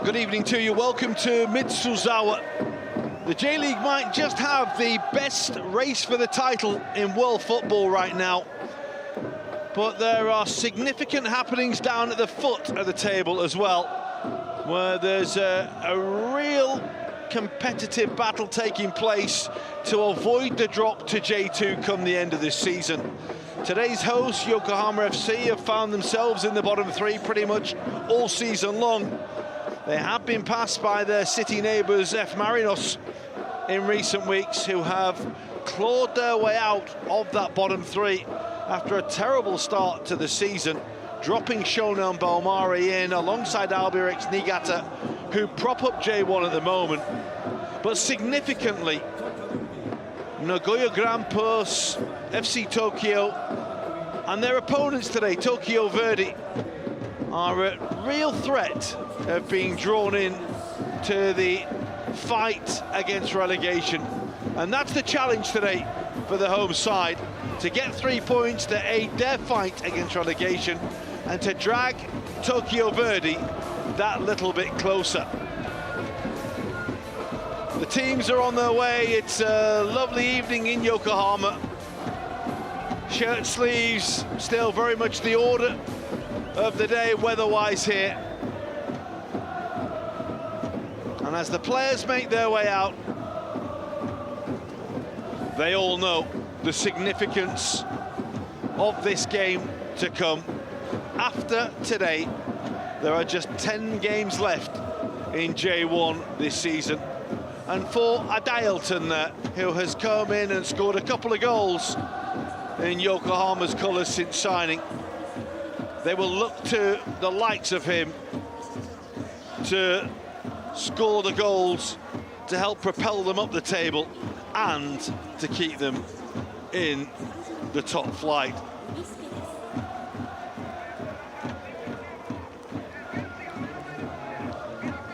Good evening to you. Welcome to Mitsuzawa. The J-League might just have the best race for the title in world football right now. But there are significant happenings down at the foot of the table as well, where there's a real competitive battle taking place to avoid the drop to J2 come the end of this season. Today's hosts, Yokohama FC, have found themselves in the bottom three pretty much all season long. They have been passed by their city neighbours, F. Marinos, in recent weeks, who have clawed their way out of that bottom three after a terrible start to the season, dropping Shonan Bellmare in alongside Albirex Niigata, who prop up J1 at the moment. But significantly, Nagoya Grampus, FC Tokyo, and their opponents today, Tokyo Verdy, are a real threat of being drawn in to the fight against relegation. And that's the challenge today for the home side, to get 3 points to aid their fight against relegation and to drag Tokyo Verdy that little bit closer. The teams are on their way. It's a lovely evening in Yokohama. Shirt sleeves still very much the order of the day weather-wise here. And as the players make their way out, they all know the significance of this game to come. After today, there are just 10 games left in J1 this season. And for Adailton there, who has come in and scored a couple of goals in Yokohama's colours since signing, they will look to the likes of him to score the goals to help propel them up the table and to keep them in the top flight.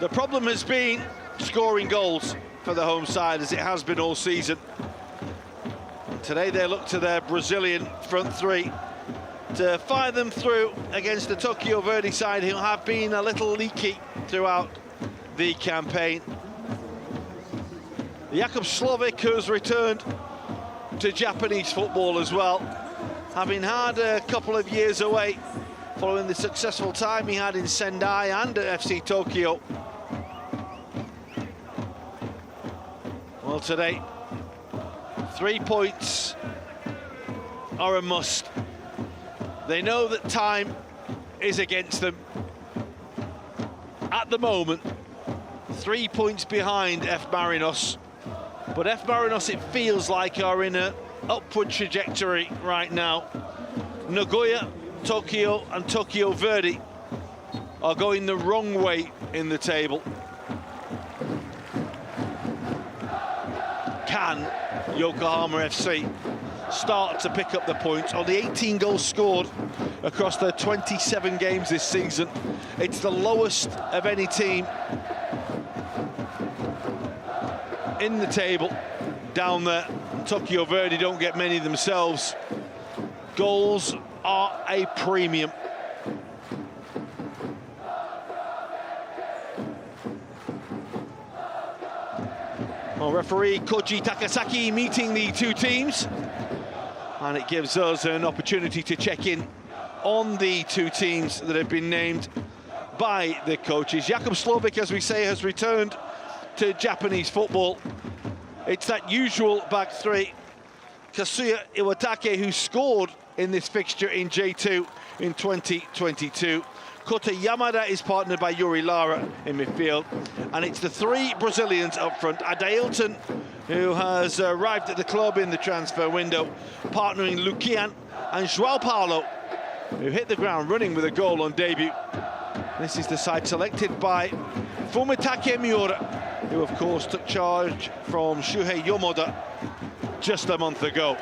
The problem has been scoring goals for the home side, as it has been all season. Today they look to their Brazilian front three to fire them through against the Tokyo Verdy side, who have been a little leaky throughout the campaign. Jakub Slovik, who's returned to Japanese football as well, having had a couple of years away following the successful time he had in Sendai and at FC Tokyo. Well, today, 3 points are a must. They know that time is against them. At the moment, 3 points behind F. Marinos. But F. Marinos, it feels like, are in an upward trajectory right now. Nagoya, Tokyo and Tokyo Verdy are going the wrong way in the table. Can Yokohama FC start to pick up the points? On the 18 goals scored across their 27 games this season, it's the lowest of any team in the table down there. Tokyo Verdy don't get many themselves. Goals are a premium. Well, referee Koji Takasaki meeting the two teams. And it gives us an opportunity to check in on the two teams that have been named by the coaches. Jakub Słowik, as we say, has returned to Japanese football. It's that usual back three. Kazuya Iwatake, who scored in this fixture in J2 in 2022. Kota Yamada is partnered by Yuri Lara in midfield. And it's the three Brazilians up front. Adailton, who has arrived at the club in the transfer window, partnering Lukian, and João Paulo, who hit the ground running with a goal on debut. This is the side selected by Fumitake Miura, who of course took charge from Shuhei Yomoda just a month ago.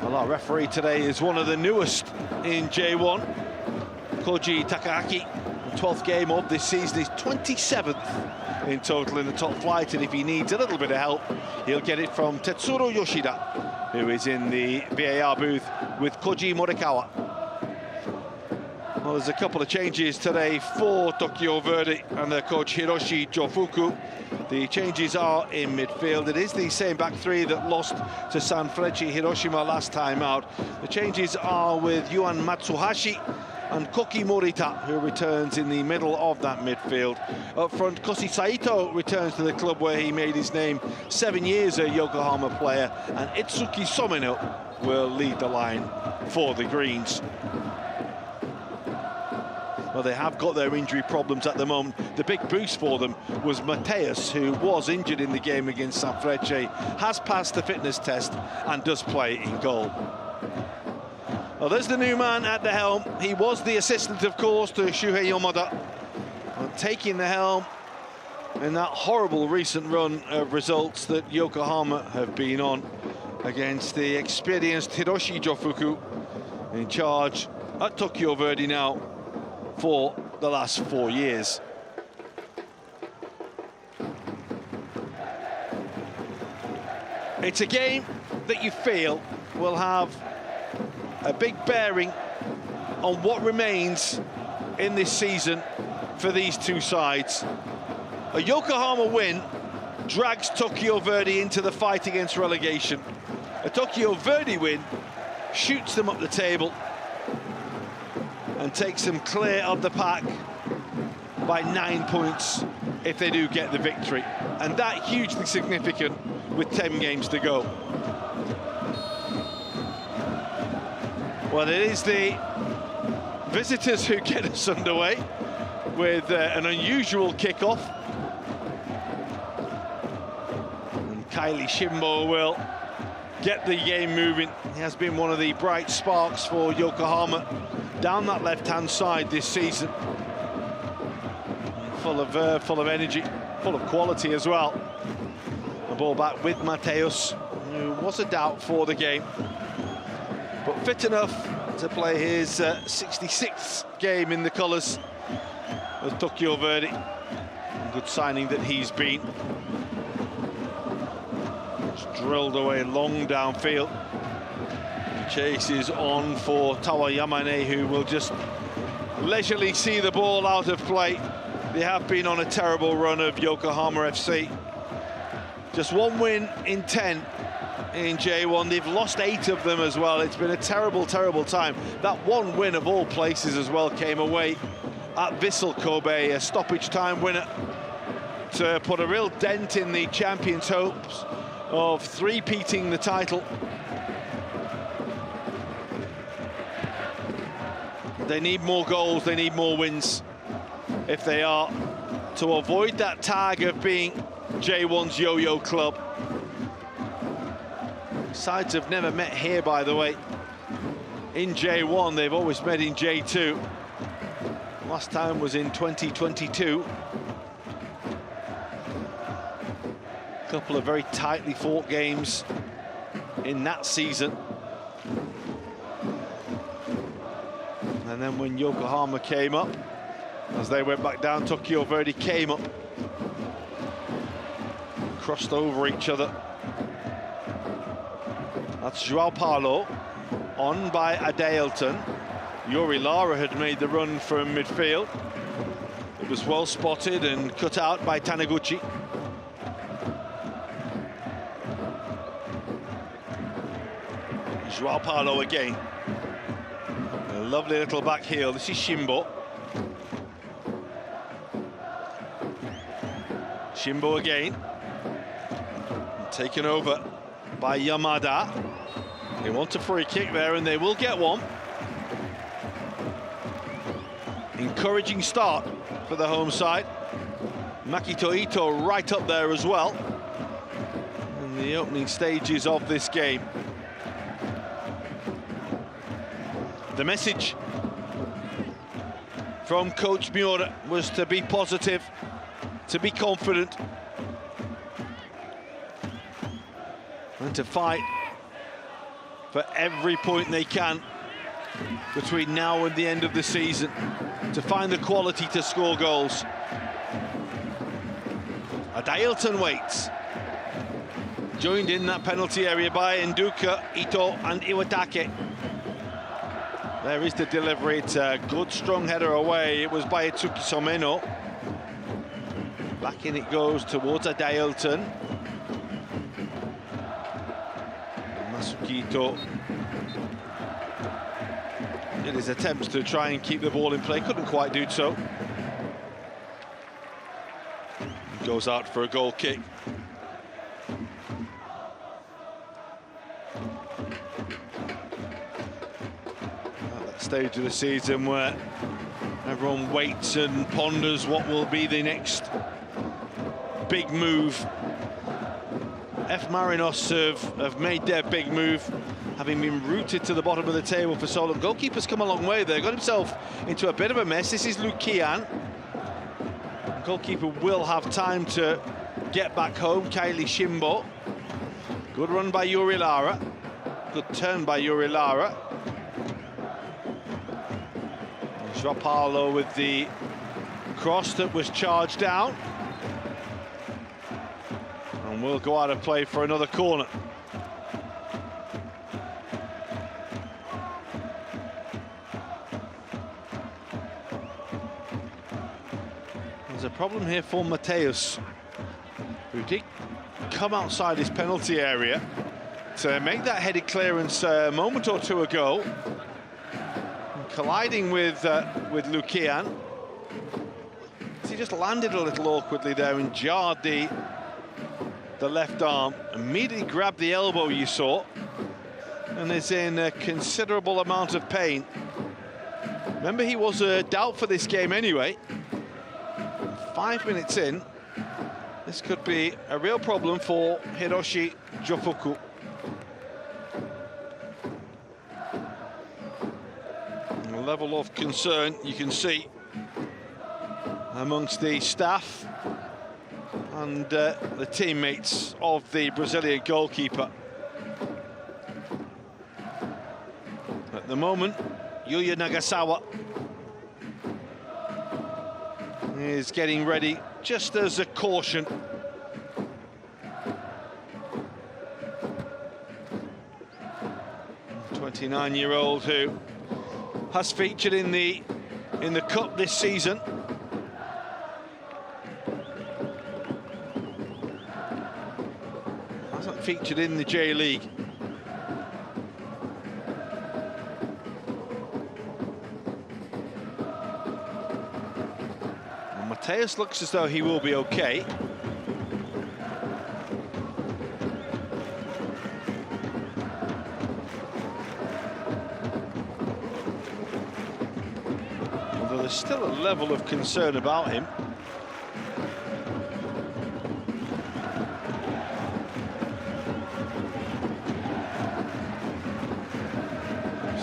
Well, our referee today is one of the newest in J1, Koji Takahaki. The 12th game of this season, is 27th in total in the top flight, and if he needs a little bit of help, he'll get it from Tetsuro Yoshida, who is in the VAR booth with Koji Morikawa. Well, there's a couple of changes today for Tokyo Verdy and their coach Hiroshi Jofuku. The changes are in midfield. It is the same back three that lost to Sanfrecce Hiroshima last time out. The changes are with Yuan Matsuhashi and Koki Morita, who returns in the middle of that midfield. Up front, Koshi Saito returns to the club where he made his name 7 years a Yokohama player, and Itsuki Somino will lead the line for the Greens. Well, they have got their injury problems at the moment. The big boost for them was Mateus, who was injured in the game against Sanfrecce, has passed the fitness test and does play in goal. Well, there's the new man at the helm. He was the assistant, of course, to Shuhei Yomoda, and taking the helm in that horrible recent run of results that Yokohama have been on against the experienced Hiroshi Jofuku, in charge at Tokyo Verdy now for the last 4 years. It's a game that you feel will have a big bearing on what remains in this season for these two sides. A Yokohama win drags Tokyo Verdy into the fight against relegation. A Tokyo Verdy win shoots them up the table and takes them clear of the pack by 9 points if they do get the victory. And that hugely significant with 10 games to go. Well, it is the visitors who get us underway with an unusual kickoff. And Kylie Shimbo will get the game moving. He has been one of the bright sparks for Yokohama down that left-hand side this season. Full of energy, full of quality as well. The ball back with Mateus, who was a doubt for the game, but fit enough to play his 66th game in the colours of Tokyo Verdy. Good signing that he's been. Just drilled away long downfield. The chase is on for Tawa Yamane, who will just leisurely see the ball out of play. They have been on a terrible run of Yokohama FC. Just one win in 10 in J1. They've lost 8 of them as well. It's been a terrible, terrible time. That one win of all places as well came away at Vissel Kobe, a stoppage time winner, to put a real dent in the champions' hopes of three-peating the title. They need more goals, they need more wins if they are to avoid that tag of being J1's yo-yo club. Sides have never met here, by the way. In J1, they've always met in J2. Last time was in 2022. A couple of very tightly fought games in that season. And then when Yokohama came up, as they went back down, Tokyo Verdy came up, crossed over each other. That's João Paulo, on by Adailton. Yuri Lara had made the run from midfield. It was well spotted and cut out by Taniguchi. Joao Paulo again. A lovely little back heel. This is Shimbo. Shimbo again. Taken over by Yamada. They want a free kick there, and they will get one. Encouraging start for the home side. Makito Ito right up there as well in the opening stages of this game. The message from Coach Miura was to be positive, to be confident, and to fight for every point they can between now and the end of the season, to find the quality to score goals. Adailton waits. Joined in that penalty area by Nduka, Ito and Iwatake. There is the delivery. It's a good, strong header away. It was by Itsuki Someno. Back in it goes towards Adailton. Masuki Ito did his attempts to try and keep the ball in play. Couldn't quite do so. Goes out for a goal kick. At that stage of the season where everyone waits and ponders what will be the next big move. F. Marinos have made their big move, having been rooted to the bottom of the table for so long. Goalkeeper's come a long way there, got himself into a bit of a mess. This is Lukian. Goalkeeper will have time to get back home. Kylie Shimbo. Good run by Yuri Lara. Good turn by Yuri Lara. Joao Paulo with the cross that was charged down. And will go out of play for another corner. There's a problem here for Mateus, who did come outside his penalty area to make that headed clearance a moment or two ago, colliding with Lukian. He just landed a little awkwardly there and jarred the left arm. Immediately grabbed the elbow, you saw, and is in a considerable amount of pain. Remember, he was a doubt for this game anyway. 5 minutes in, this could be a real problem for Hiroshi Jofuku. A level of concern you can see amongst the staff and the teammates of the Brazilian goalkeeper. At the moment, Yuya Nagasawa is getting ready just as a caution. A 29-year-old who has featured in the cup this season. Hasn't featured in the J-League. Mateus looks as though he will be okay. Although there's still a level of concern about him.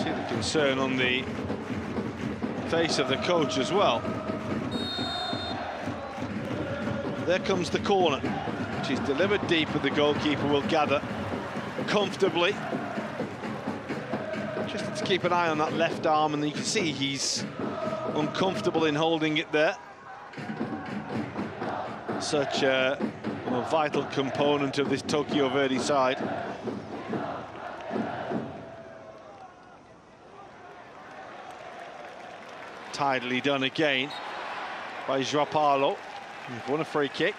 See the concern on the face of the coach as well. There comes the corner, which is delivered deep, and the goalkeeper will gather comfortably. Just to keep an eye on that left arm, and you can see he's uncomfortable in holding it there. Such a vital component of this Tokyo Verdy side. Tidily done again by Joao Paulo. He's won a free kick.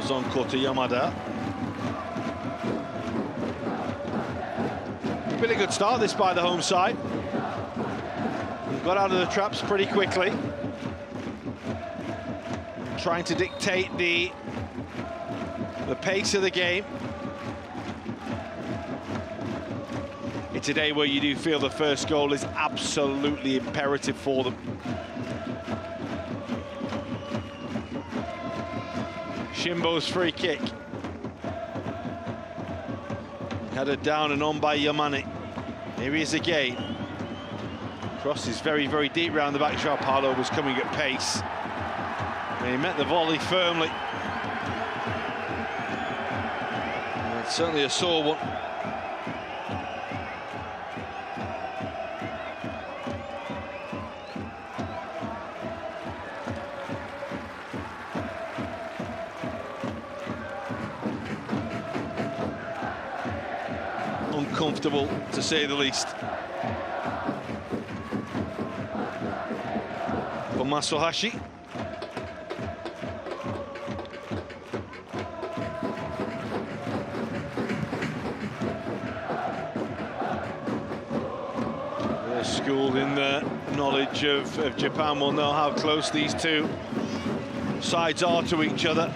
Ozon Kota Yamada. Really good start this by the home side. Got out of the traps pretty quickly. Trying to dictate the pace of the game. It's a day where you do feel the first goal is absolutely imperative for them. Shimbo's free kick. Headed down and on by Yamane. Here he is again. Cross is very, very deep round the back. João Paulo was coming at pace. And he met the volley firmly. And it's certainly a sore one. Uncomfortable, to say the least. For Masuhashi. They're schooled in the knowledge of Japan, will know how close these two sides are to each other.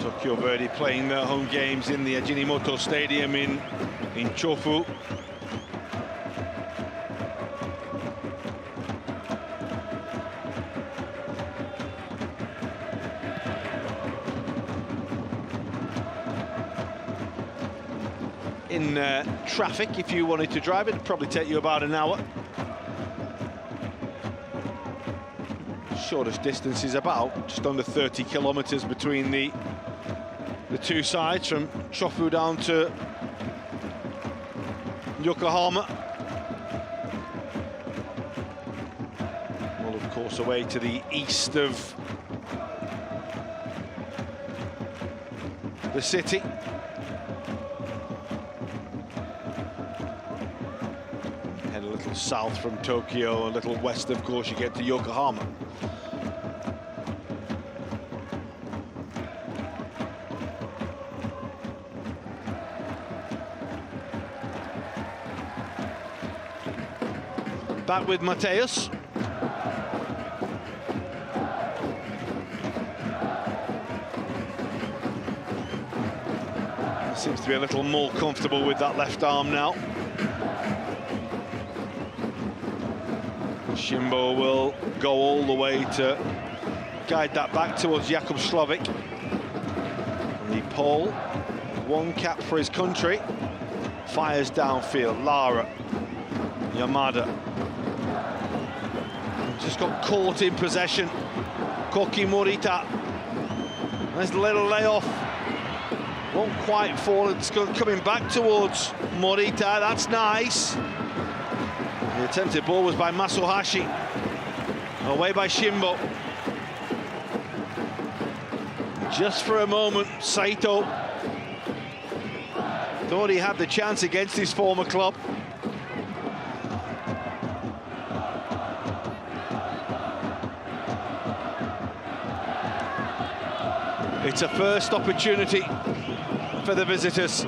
Tokyo Verdy playing their home games in the Ajinomoto Stadium in Chofu. In traffic, if you wanted to drive it, it'd probably take you about an hour. Shortest distance is about just under 30 kilometers between the two sides, from Chofu down to Yokohama. Well, of course, away to the east of the city. Head a little south from Tokyo, a little west, of course, you get to Yokohama. Back with Mateus. He seems to be a little more comfortable with that left arm now. Shimbo will go all the way to guide that back towards Jakub Slavik. And the Pole, one cap for his country, fires downfield. Lara, Yamada. Just got caught in possession. Koki Morita. Nice little layoff. Won't quite fall. It's coming back towards Morita. That's nice. The attempted ball was by Masuhashi. Away by Shimbo. Just for a moment, Saito thought he had the chance against his former club. It's a first opportunity for the visitors.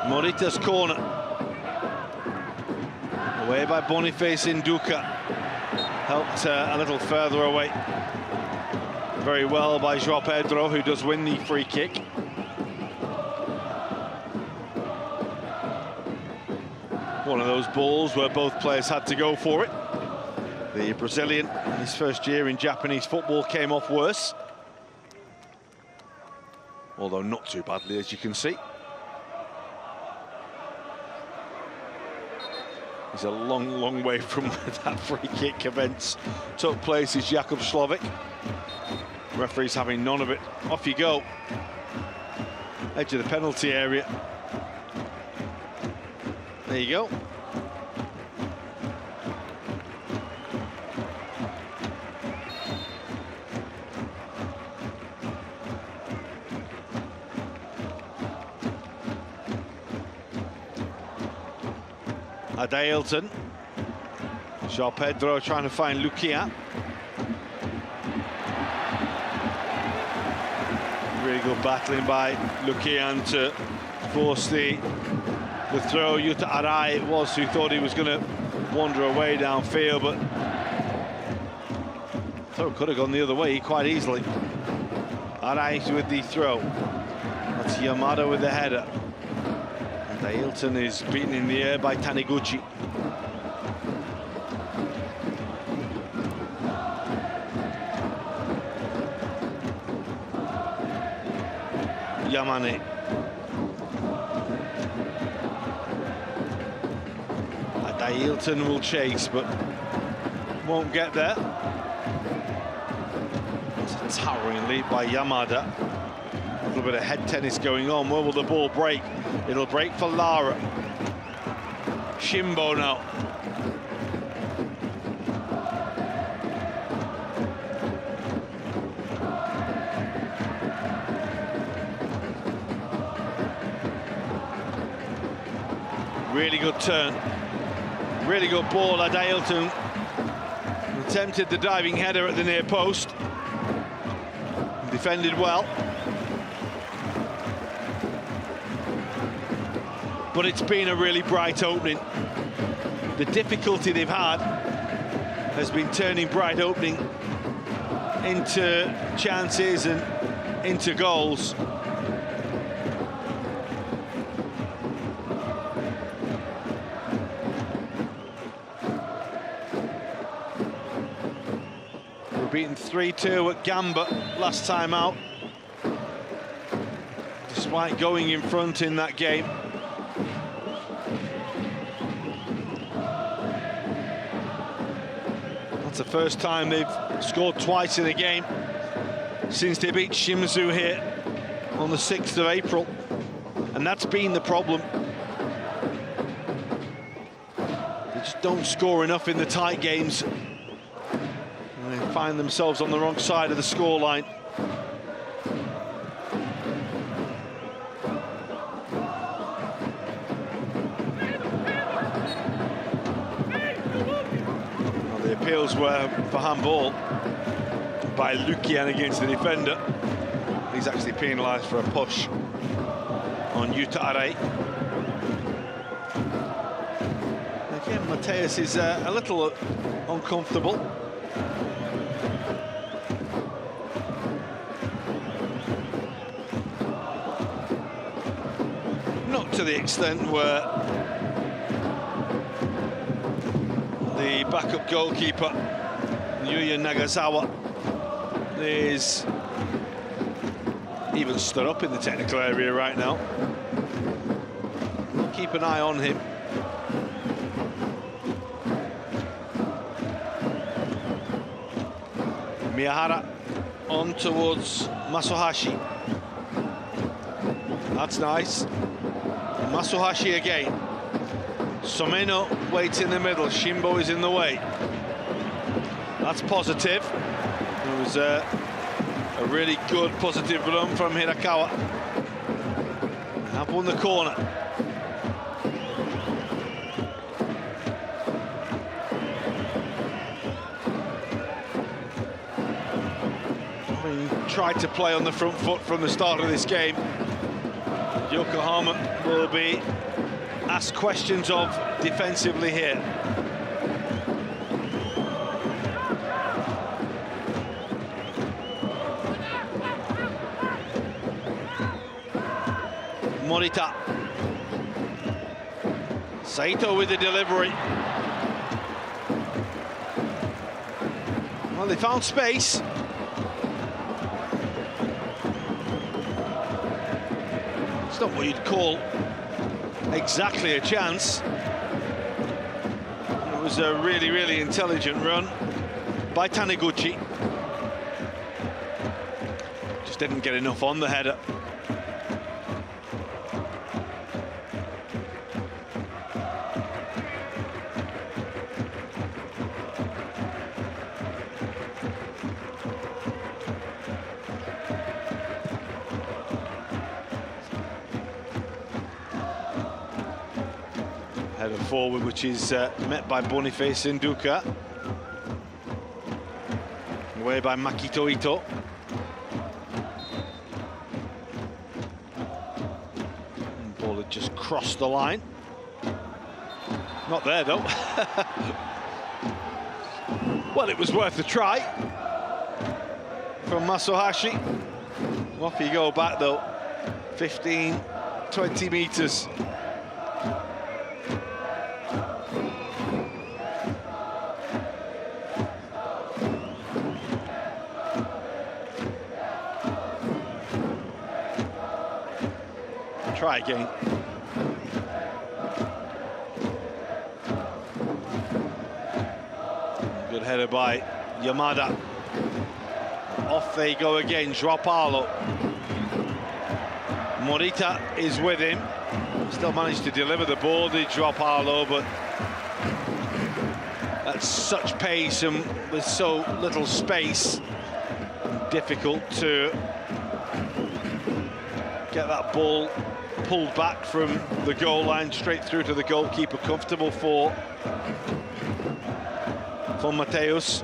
Morita's corner. Away by Boniface Induka. Helped a little further away. Very well by João Pedro, who does win the free kick. One of those balls where both players had to go for it. The Brazilian, in his first year in Japanese football, came off worse. Although not too badly, as you can see. He's a long, long way from where that free kick events took place, is Jakub Slavik. Referee's having none of it. Off you go. Edge of the penalty area. There you go. Adailton. João Pedro trying to find Luquia. Really good battling by Luquian to force the throw. Yuta Arai it was who thought he was going to wander away downfield, but throw could have gone the other way quite easily. Arai with the throw. That's Yamada with the header. And Ailton is beaten in the air by Taniguchi. Yamane. Ailton will chase, but won't get there. It's a towering lead by Yamada. A little bit of head tennis going on. Where will the ball break? It'll break for Lara. Shimbo now. Really good turn. Really good ball. Adailton attempted the diving header at the near post. Defended well. But it's been a really bright opening. The difficulty they've had has been turning bright opening into chances and into goals. Beaten 3-2 at Gamba last time out, despite going in front in that game. That's the first time they've scored twice in a game since they beat Shimizu here on the 6th of April, and that's been the problem. They just don't score enough in the tight games. They find themselves on the wrong side of the scoreline. Well, the appeals were for handball by Luquian against the defender. He's actually penalised for a push on Yuta Arai. Again, Mateus is a little uncomfortable. To the extent where the backup goalkeeper Yuya Nagasawa is even stood up in the technical area right now. Keep an eye on him. Miyahara on towards Masuhashi. That's nice. Masuhashi again. Someno waits in the middle. Shimbo is in the way. That's positive. It was a really good positive run from Hirakawa. Have won the corner. Having tried to play on the front foot from the start of this game, Yokohama will be asked questions of defensively here. Morita. Saito with the delivery. Well, they found space. It's not what you'd call exactly a chance. It was a really, really intelligent run by Taniguchi. didn't get enough on the header. Header forward, which is met by Boniface Nduka. Away by Makito Ito. And ball had just crossed the line. Not there, though. Well, it was worth a try from Masahashi. Off you go back, though. 15, 20 metres. Try again. Good header by Yamada. Off they go again, Joao Paulo. Morita is with him. Still managed to deliver the ball, did Joao Paulo, but at such pace and with so little space, difficult to get that ball pulled back from the goal line straight through to the goalkeeper. Comfortable for Mateus.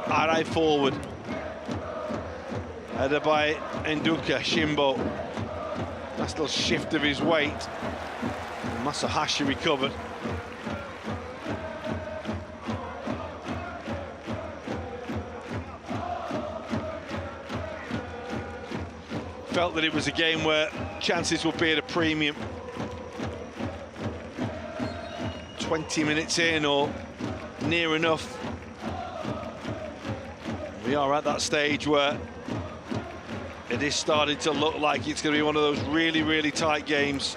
Arai forward. Header by Nduka, Shimbo. Nice little shift of his weight. Masahashi recovered. Felt that it was a game where chances would be at a premium. 20 minutes in or near enough. We are at that stage where it is starting to look like it's going to be one of those really, really tight games.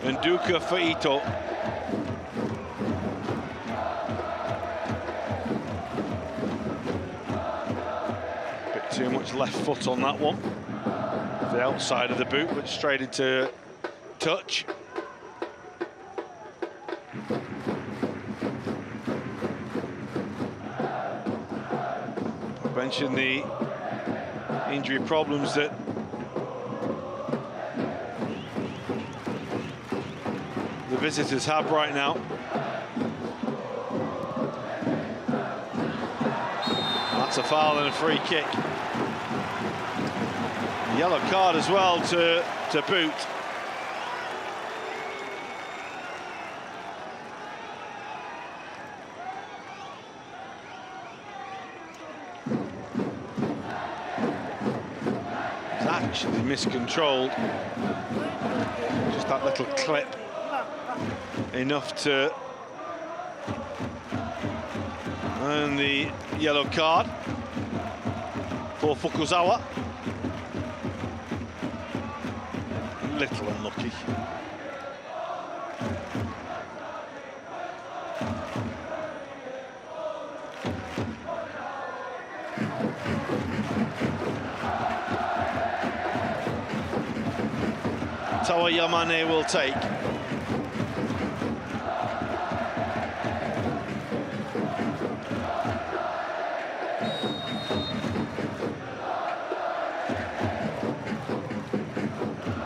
Nduka for Ito. Bit too much left foot on that one. The outside of the boot, but straight into touch. I mentioned the injury problems that the visitors have right now. That's a foul and a free kick. Yellow card as well to boot. It's actually miscontrolled. Just that little clip. Enough to earn the yellow card for Fukuzawa. Little unlucky. Tawa Yamane will take.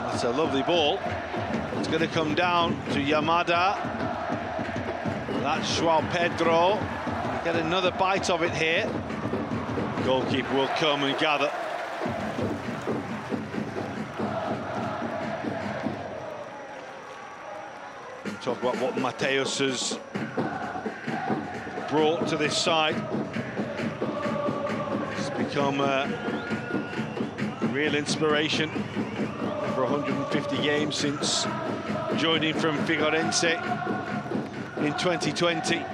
That's a lovely ball. It's going to come down to Yamada. That's Joao Pedro. Get another bite of it here. Goalkeeper will come and gather. Talk about what Mateus has brought to this side. It's become a real inspiration for 150 games since joining from Figueirense in 2020.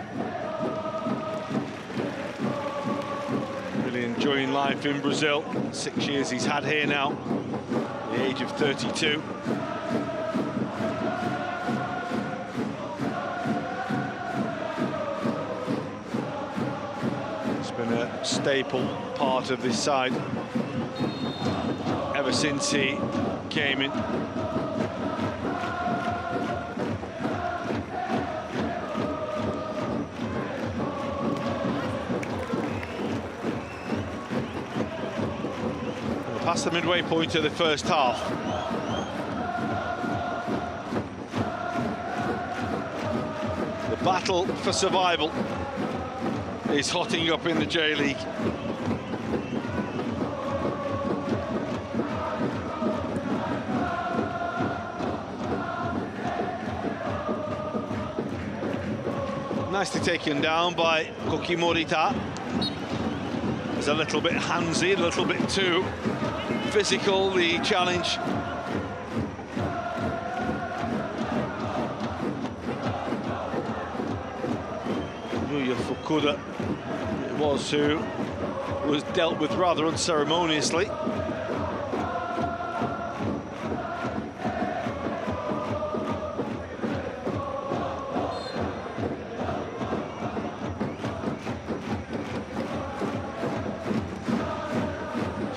enjoying life in Brazil. 6 years he's had here now, at the age of 32. It's been a staple part of this side ever since he came in. Past the midway point of the first half. The battle for survival is hotting up in the J-League. Nicely taken down by Koki Morita. It's a little bit handsy, a little bit too physical, the challenge. Yuya Fukuda, it was, who was dealt with rather unceremoniously.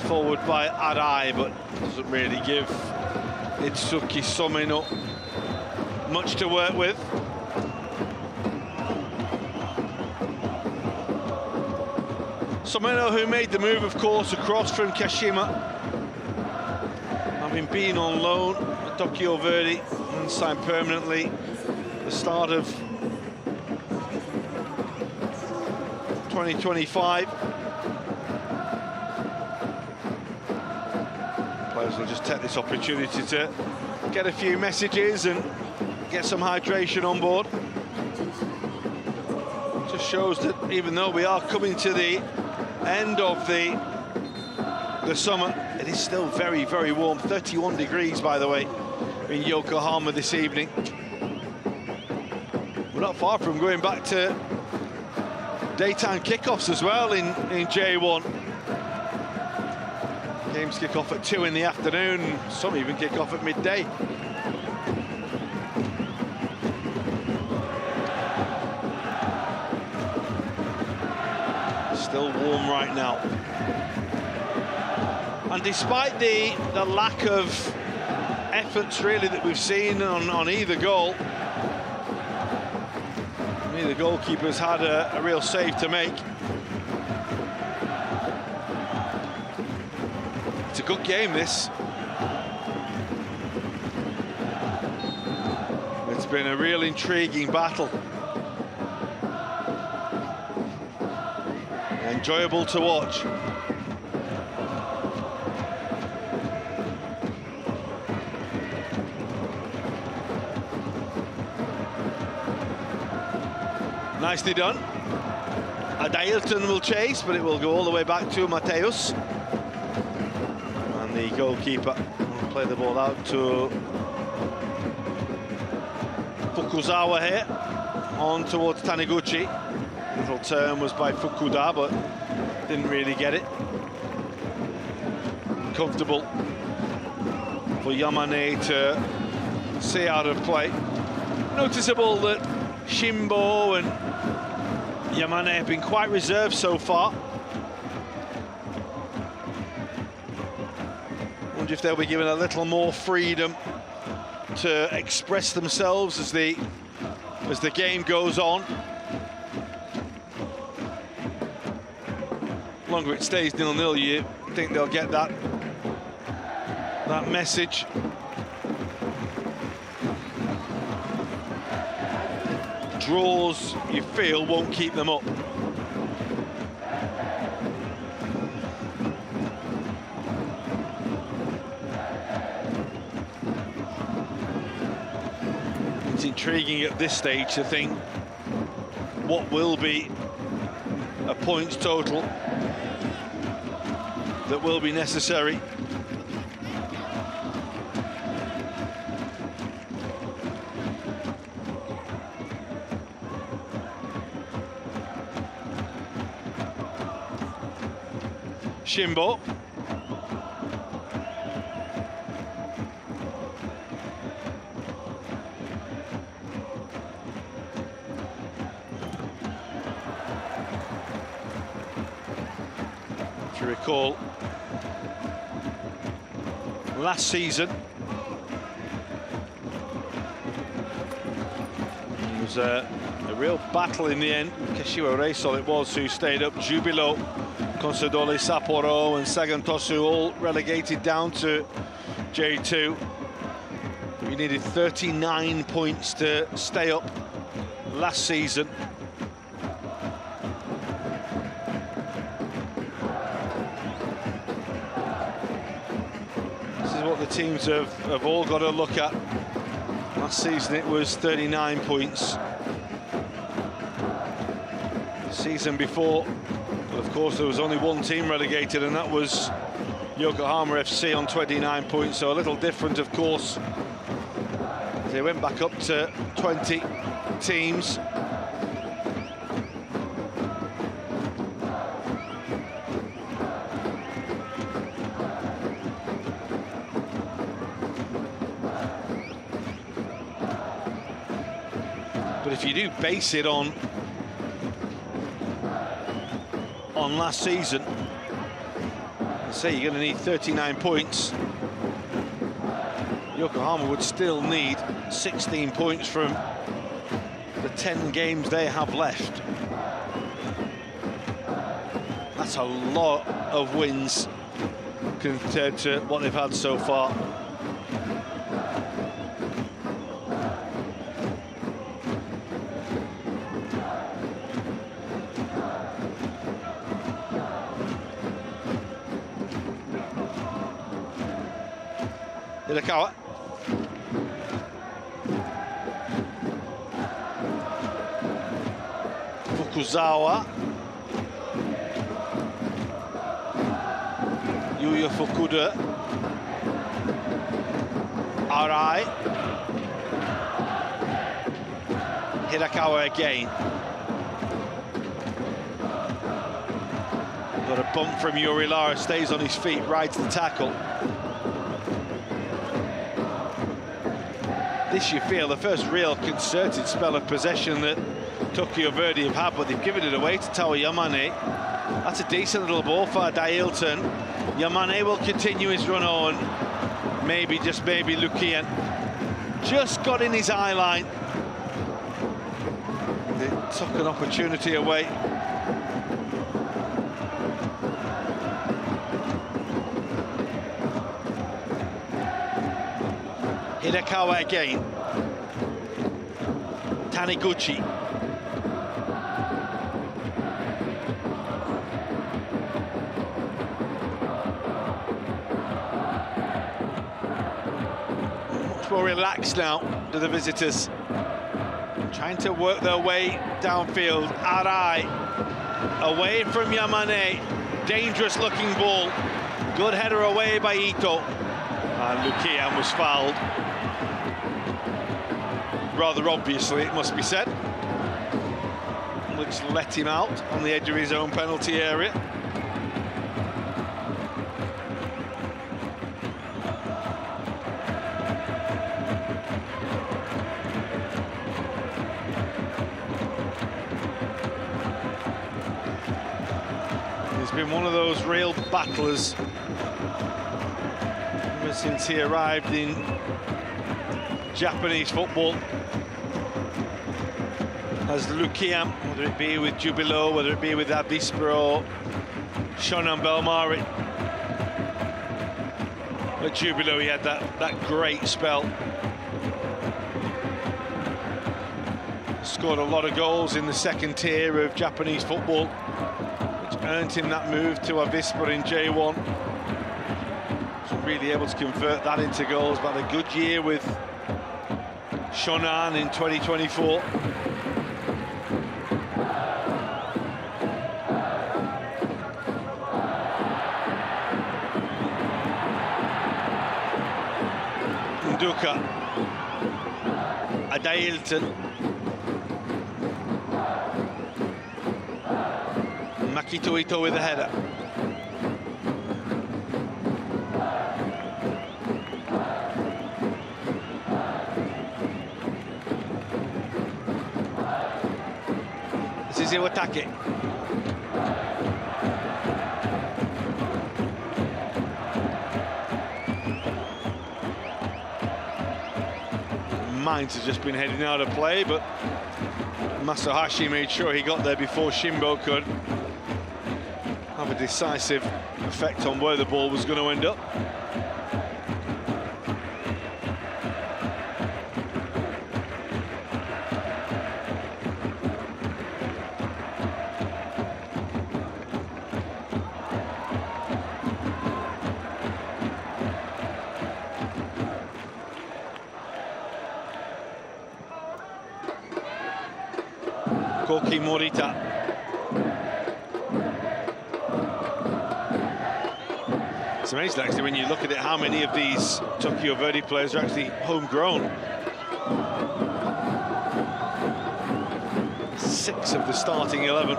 Forward by Arai, but doesn't really give Itsuki Somino much to work with. Somino, who made the move, of course, across from Kashima, having been on loan at Tokyo Verdy and signed permanently at the start of 2025. Players will just take this opportunity to get a few messages and get some hydration on board. Just shows that even though we are coming to the end of the summer, it is still very, very warm. 31 degrees, by the way, in Yokohama this evening. We're not far from going back to daytime kickoffs as well in J1. Games kick off at 2 in the afternoon, some even kick off at midday. Still warm right now. And despite the lack of efforts really that we've seen on either goal, neither goalkeeper's had a real save to make. It's a good game, this. It's been a real intriguing battle. Enjoyable to watch. Nicely done. Adailton will chase, but it will go all the way back to Mateus. And the goalkeeper will play the ball out to Fukuzawa here, on towards Taniguchi. Little turn was by Fukuda, but didn't really get it. Comfortable for Yamane to see out of play. Noticeable that Shimbo and Yamane have been quite reserved so far. Wonder if they'll be given a little more freedom to express themselves as the game goes on. The longer it stays 0-0, you think they'll get that message. Draws, you feel, won't keep them up. It's intriguing at this stage to think what will be a points total that will be necessary. Shimbo. If you recall, last season, it was a real battle in the end. Kashiwa Reysol it was who stayed up. Jubilo, Consadole Sapporo and Sagantosu all relegated down to J2. We needed 39 points to stay up last season. This is what the teams have all got to look at. Last season it was 39 points. Season before, well, of course, there was only one team relegated, and that was Yokohama FC on 29 points, so a little different, of course. They went back up to 20 teams. But if you do base it on last season, say you're going to need 39 points, Yokohama would still need 16 points from the 10 games they have left. That's a lot of wins compared to what they've had so far. Hirakawa. Fukuzawa. Yuya Fukuda. Arai. Hirakawa again. Got a bump from Yuri Lara, stays on his feet, rides the tackle. This, you feel, the first real concerted spell of possession that Tokyo Verdy have had, but they've given it away to Tawa Yamane. That's a decent little ball for Dailton. Yamane will continue his run on. Maybe, just maybe, Lukian just got in his eye line. They took an opportunity away. Hirakawa again. Taniguchi. Much more relaxed now to the visitors. Trying to work their way downfield. Arai away from Yamane. Dangerous looking ball. Good header away by Ito. And Lukian was fouled. Rather obviously, it must be said. Which let him out on the edge of his own penalty area. He's been one of those real battlers ever since he arrived in Japanese football. As Lukian, whether it be with Jubilo, whether it be with Avispa or Shonan Belmari. At Jubilo, he had that great spell. Scored a lot of goals in the second tier of Japanese football, which earned him that move to Avispa in J1. Was really able to convert that into goals, but a good year with Shonan in 2024. Duka, Adailton, Makito Ito with the header. is Iwatake. Mainz has just been heading out of play, but Masahashi made sure he got there before Shimbo could have a decisive effect on where the ball was going to end up. Koki Morita. It's amazing actually when you look at it how many of these Tokyo Verdy players are actually homegrown. 6 of the starting 11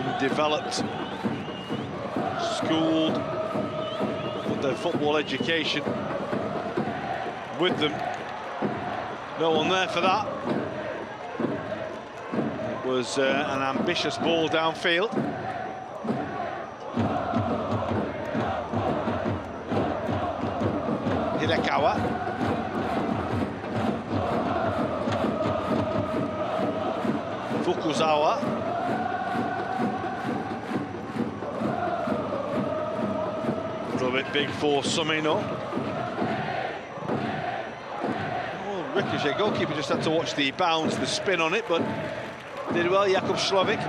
been developed, schooled, with their football education with them. No one there for that. It was an ambitious ball downfield. Hidekawa. Fukuzawa. A little bit big for Sumino. Ricochet, goalkeeper just had to watch the bounce, the spin on it, but did well, Jakub Šlovík.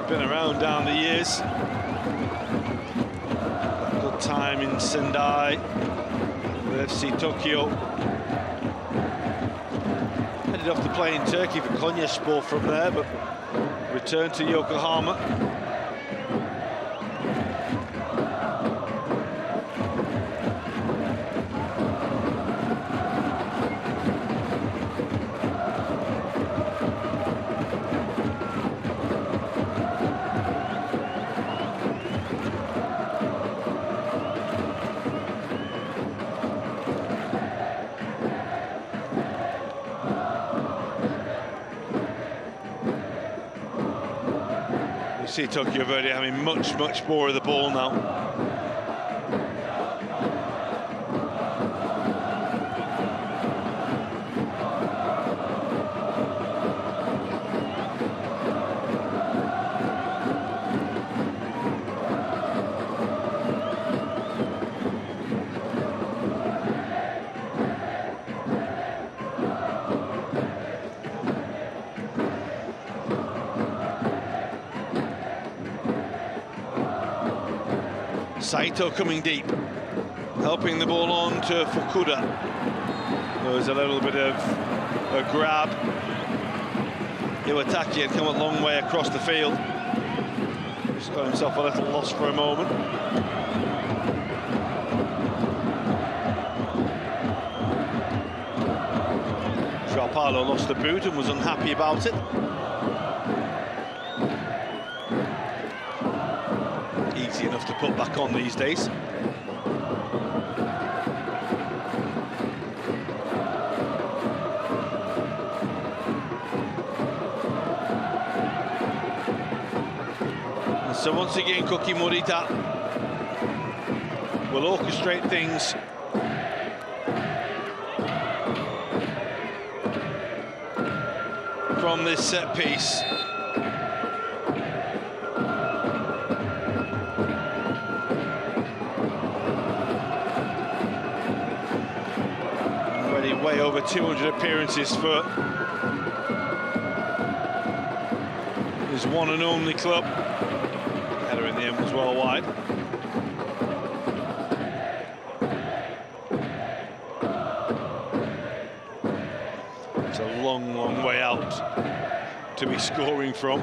Been around down the years. Good time in Sendai with FC Tokyo. Headed off to play in Turkey for Konyaspor from there, but returned to Yokohama. See Tokyo Verdy having much more of the ball now. Saito coming deep, helping the ball on to Fukuda. There was a little bit of a grab. Iwatake had come a long way across the field. Just got himself a little lost for a moment. João Paulo lost the boot and was unhappy about it. Easy enough to put back on these days. And so once again, Koki Morita will orchestrate things. From this set piece. Way over 200 appearances for his one and only club. Header in the end was well wide. It's a long way out to be scoring from.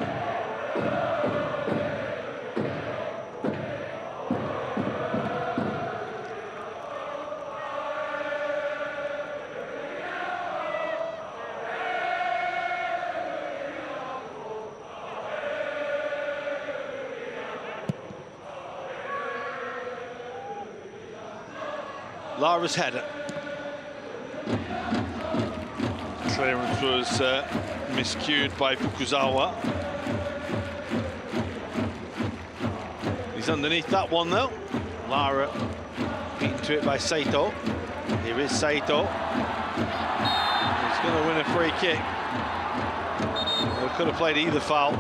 Lara's header. Clearance was miscued by Fukuzawa. He's underneath that one though. Lara beaten to it by Saito. Here is Saito. He's going to win a free kick. They could have played either foul.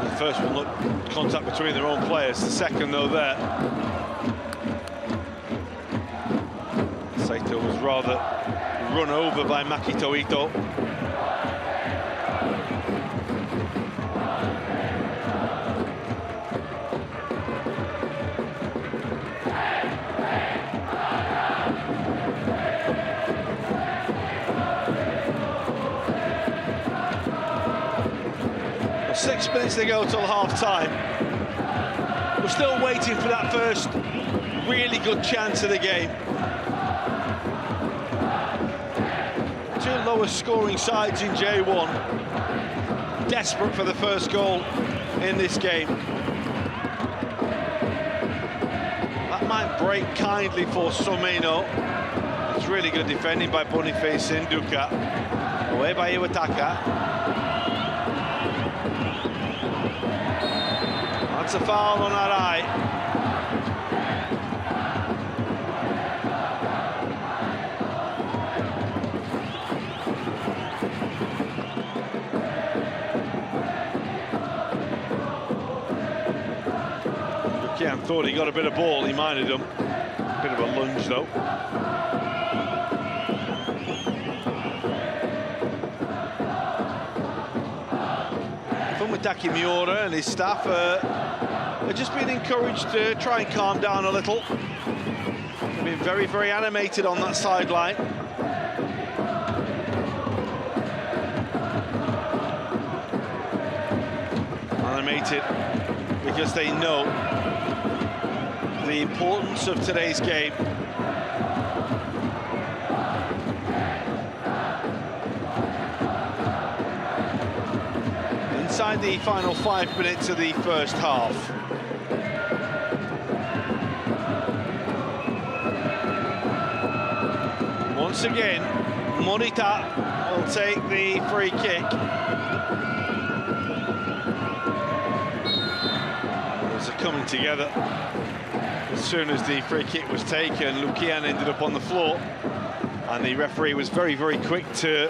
The first one looked contact between their own players. The second, though, there. Saito was rather run over by Makito Ito. Well, 6 minutes to go till half-time. We're still waiting for that first really good chance of the game. Two lowest scoring sides in J1, desperate for the first goal in this game. That might break kindly for Someno. It's really good defending by Boniface Induka. Away by Iwataka. That's a foul on Arai. Lukian thought he got a bit of ball, he minded him. Bit of a lunge though. Fumitaki Miura and his staff are just being encouraged to try and calm down a little. They've been very, very animated on that sideline. Animated because they know the importance of today's game. Inside the final 5 minutes of the first half. Once again, Morita will take the free kick. There's a coming together. As soon as the free kick was taken, Lukian ended up on the floor, and the referee was very, very quick to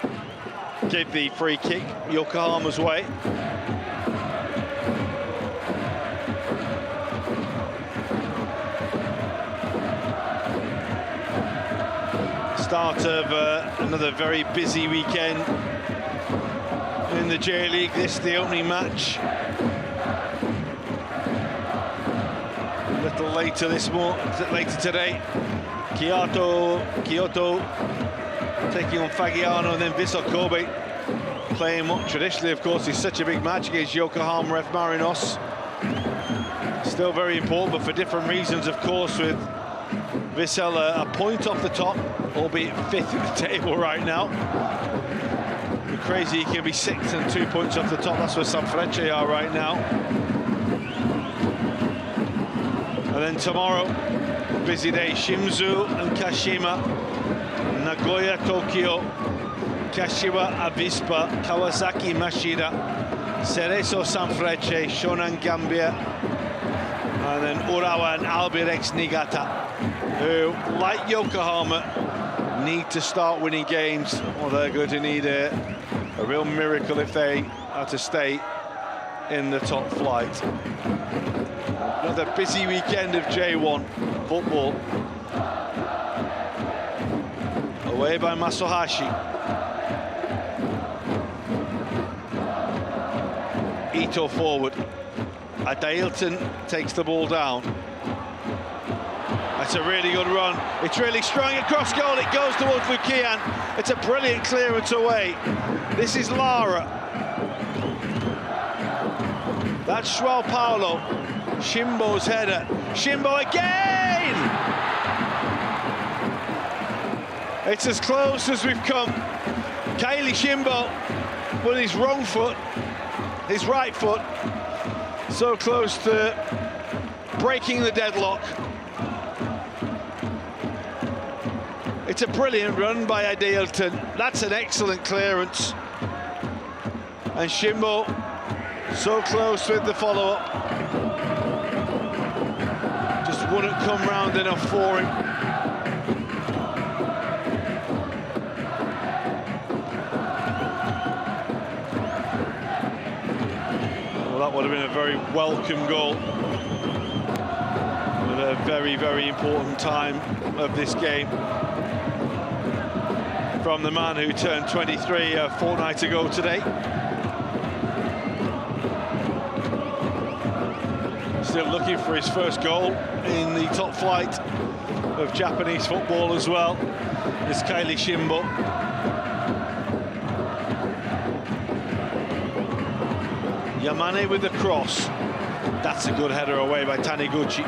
give the free kick Yokohama's way. Start of another very busy weekend in the J-League. This is the opening match. A little later later today, Kyoto taking on Fagiano, and then Vissel Kobe playing what traditionally, of course, is such a big match against Yokohama F. Marinos. Still very important, but for different reasons, of course, with Vissel a point off the top, albeit 5th in the table right now. We're crazy, he can be 6th and 2 points off the top. That's where Sanfrecce are right now. And then tomorrow, busy day, Shimizu and Kashima, Nagoya, Tokyo, Kashiwa, Avispa, Kawasaki, Mashida, Cerezo, Sanfrecce, Shonan, Gambia, and then Urawa and Albirex Niigata, who, like Yokohama, need to start winning games, or they're going to need a real miracle if they are to stay in the top flight. Another busy weekend of J1 football. Away by Masohashi. Ito forward. Adailton takes the ball down. That's a really good run. It's really strong across goal. It goes towards Lukian. It's a brilliant clearance away. This is Lara. That's João Paulo. Shimbo's header. Shimbo again! It's as close as we've come. Kylie Shimbo with his wrong foot, his right foot, so close to breaking the deadlock. It's a brilliant run by Adeilton. That's an excellent clearance. And Shimbo so close with the follow-up. Just wouldn't come round enough for him. Well, that would have been a very welcome goal. At a very, very important time of this game. From the man who turned 23 a fortnight ago today. Still looking for his first goal in the top flight of Japanese football as well. It's Kylie Shimbo. Yamane with the cross. That's a good header away by Taniguchi.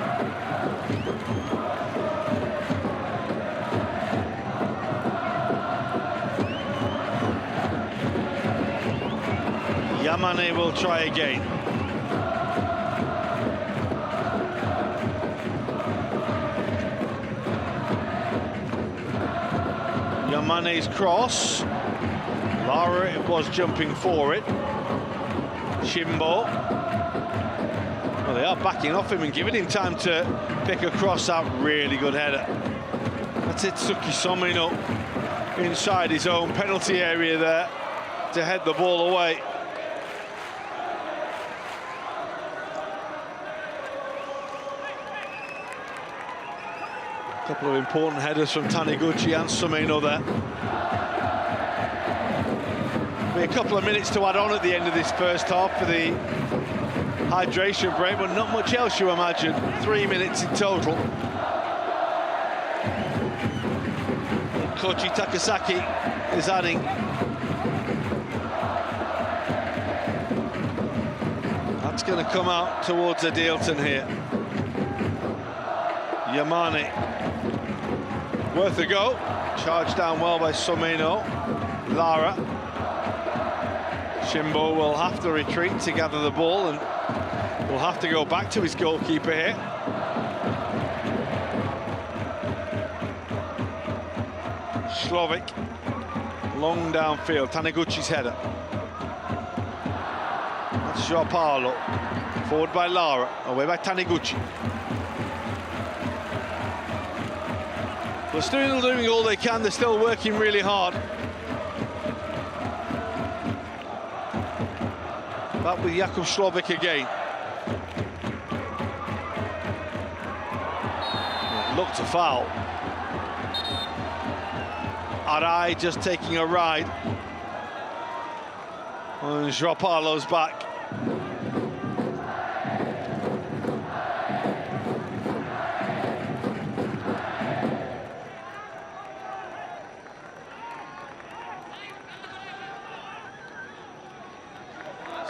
Yamane will try again. Yamane's cross. Lara was jumping for it. Shimbo. Well, they are backing off him and giving him time to pick across that really good header. That's Itsuki Somino inside his own penalty area there to head the ball away. A couple of important headers from Taniguchi and Somino there. Be a couple of minutes to add on at the end of this first half for the hydration break, but not much else, you imagine. 3 minutes in total. Koji Takasaki is adding. That's going to come out towards Adeilton here. Yamane. Worth a go. Charged down well by Somino. Lara. Shimbo will have to retreat to gather the ball and will have to go back to his goalkeeper here. Slovic, long downfield, Taniguchi's header. That's Joao Paulo, forward by Lara, away by Taniguchi. They're still doing all they can, they're still working really hard. Back with Jakub Slovic again. It looked a foul. Arai just taking a ride. And Joao Paulo's back.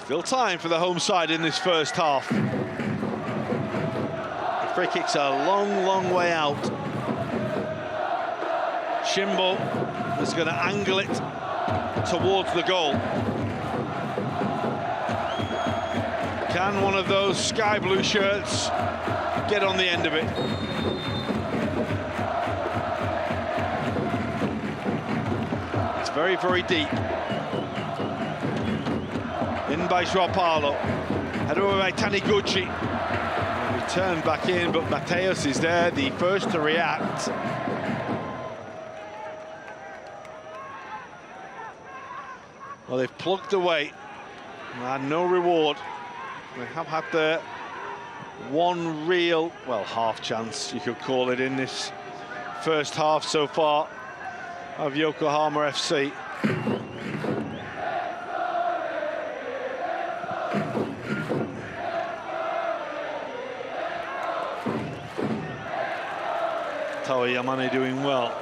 Still time for the home side in this first half. The free kick's a long, long way out. Shimbo is going to angle it towards the goal. Can one of those sky blue shirts get on the end of it? It's very, very deep. In by Joao Paulo. Header over by Taniguchi. Returned back in, but Mateus is there, the first to react. Well, they've plugged away and no reward. They have had their one real, well, half chance, you could call it, in this first half so far of Yokohama FC. Yamane doing well.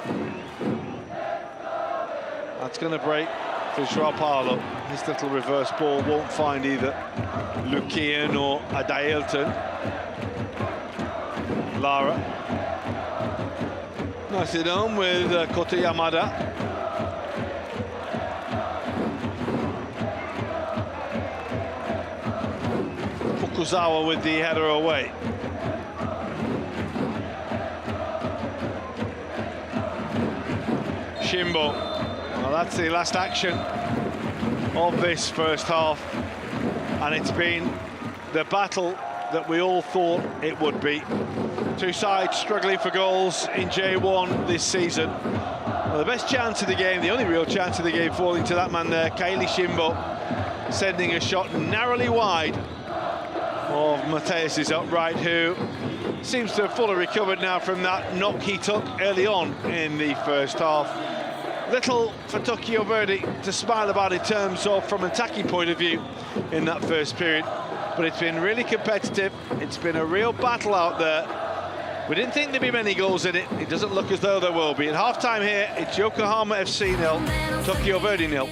That's going to break for Joao Paulo. His little reverse ball won't find either Lukian or Adeilton. Lara. Nicely done with Kota Yamada. Fukuzawa with the header away. Shimbo. Well, that's the last action of this first half, and it's been the battle that we all thought it would be. Two sides struggling for goals in J1 this season. Well, the best chance of the game, the only real chance of the game, falling to that man there, Kaili Shimbo, sending a shot narrowly wide of Mateus's upright, who seems to have fully recovered now from that knock he took early on in the first half. Little for Tokyo Verdy to smile about in terms of from an attacking point of view in that first period, but it's been really competitive. It's been a real battle out there. We didn't think there'd be many goals in it. It doesn't look as though there will be. At half-time here, it's Yokohama FC 0, Tokyo Verdy 0.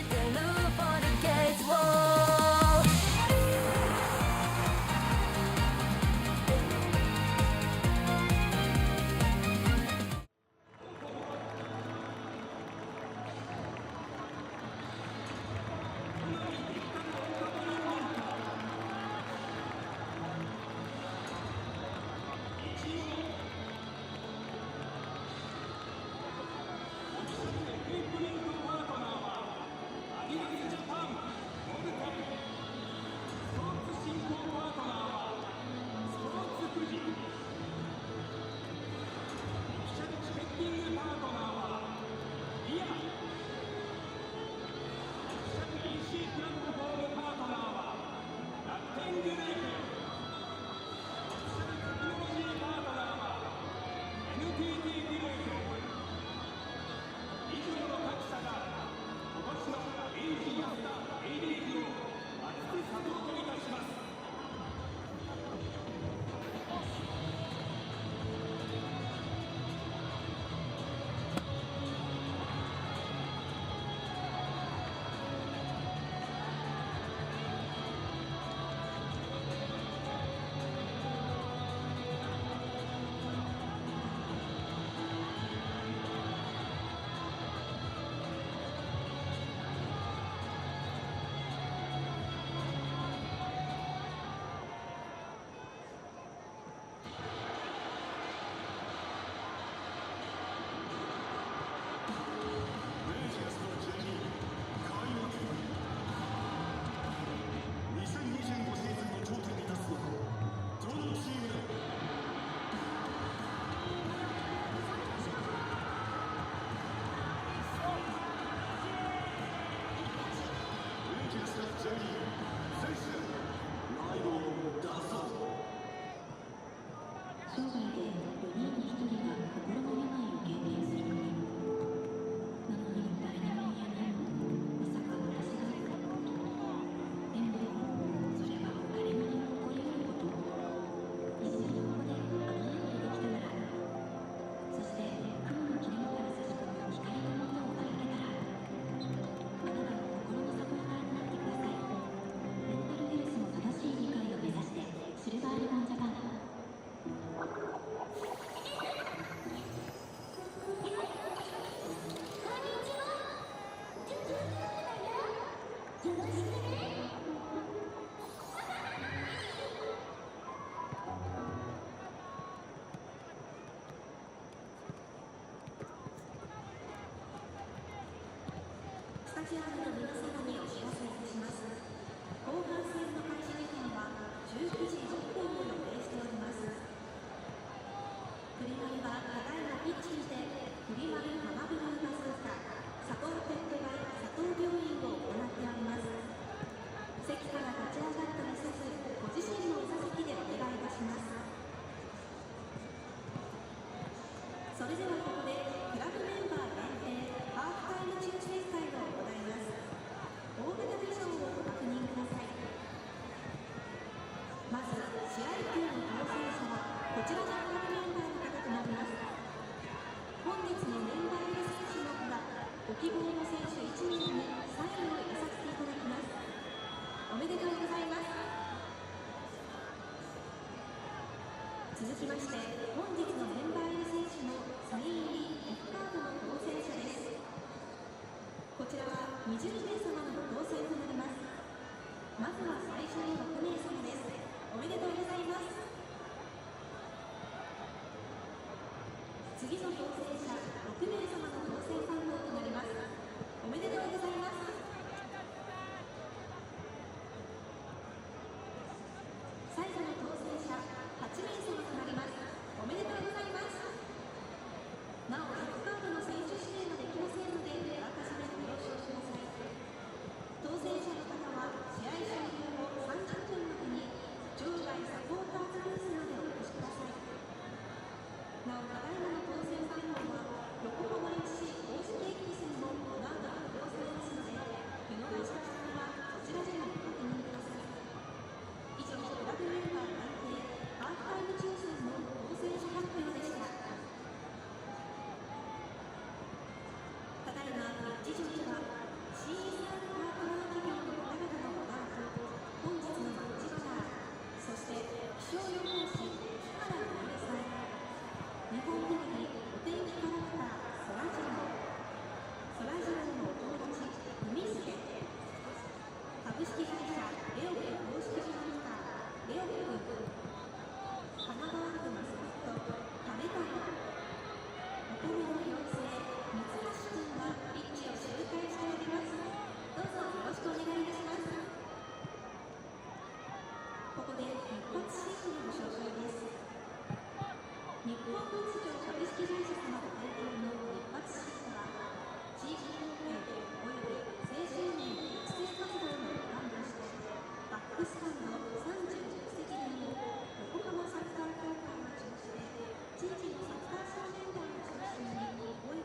続きまして本日のメンバー入り選手のサイン入り20名様の当選となります。まずは最初の6名様です。おめでとうございます。次の当選者6名様の当選番号となります。おめでとうございます。最後の当選者8名様となります。おめでとうございます。なお、初カードの選手指定ができませんので、あらかじめご了承ください。当選者の方は試合終了後30分までに場外サポーターズブースまでお越しください。なお、ただいまの当選番号は横浜 FC 公式駅線のこの後発表されますので、見逃した場合はそちらでもご確認ください。以上、クラブメンバー暫定ハーフタイム抽選の当選者発表でした。ただいま日時場は CSR パートナー企業の方々のご覧と本日のマッチバラー、そして気象予報士木原直美さん、日本テレビお天気キャラクターそらジローのお友達海助、株式会社レオペ公式キャラクターレオペ君、神奈川区マスコット亀太郎、乙女の妖精三橋君がピッチを周回しております。どうぞよろしくお願いいたします。ここで日発シートのご紹介です。日本物情株式会社様ご提供の日発シートは、地域貢献および青少年育成活動の一環として、バックスタンド36席分を横浜サッカー協会を通じて、地域のサッカー少年団を中心におよび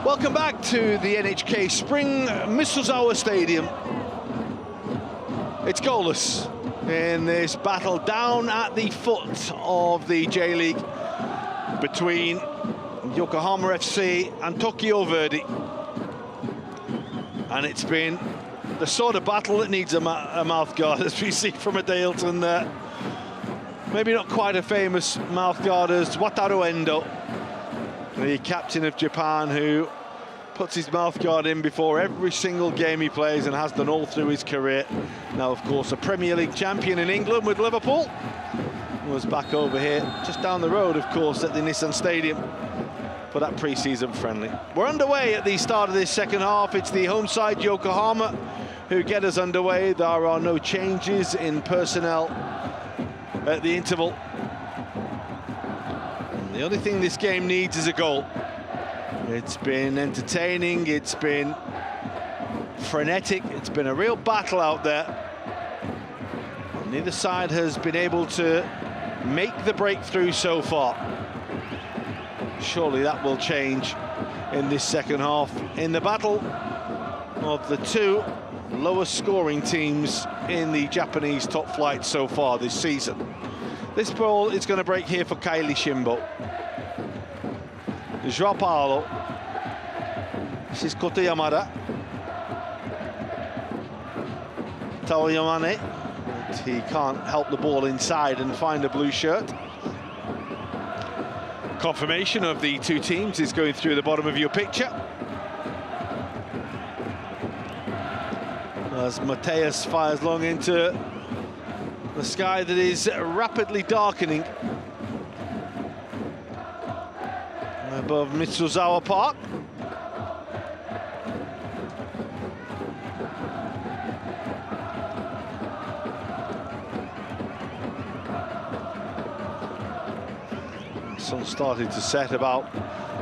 Welcome back to the NHK Spring Mitsuzawa Stadium. It's goalless in this battle down at the foot of the J-League between Yokohama FC and Tokyo Verdy. And it's been the sort of battle that needs a mouthguard, as we see from Adelton there. Maybe not quite a famous mouthguard as Wataru Endo, the captain of Japan, who puts his mouthguard in before every single game he plays and has done all through his career. Now, of course, a Premier League champion in England with Liverpool. Was back over here, just down the road, of course, at the Nissan Stadium for that pre-season friendly. We're underway at the start of this second half. It's the home side, Yokohama, who get us underway. There are no changes in personnel at the interval. And the only thing this game needs is a goal. It's been entertaining, it's been frenetic, it's been a real battle out there. Neither side has been able to make the breakthrough so far. Surely that will change in this second half, in the battle of the two lowest scoring teams in the Japanese top flight so far this season. This ball is going to break here for Kaili Shimbo. João Paulo. This is Koto Yamada. Tao Yamane. He can't help the ball inside and find a blue shirt. Confirmation of the two teams is going through the bottom of your picture. As Mateus fires long into the sky that is rapidly darkening above Mitsuzawa Park. The sun started to set about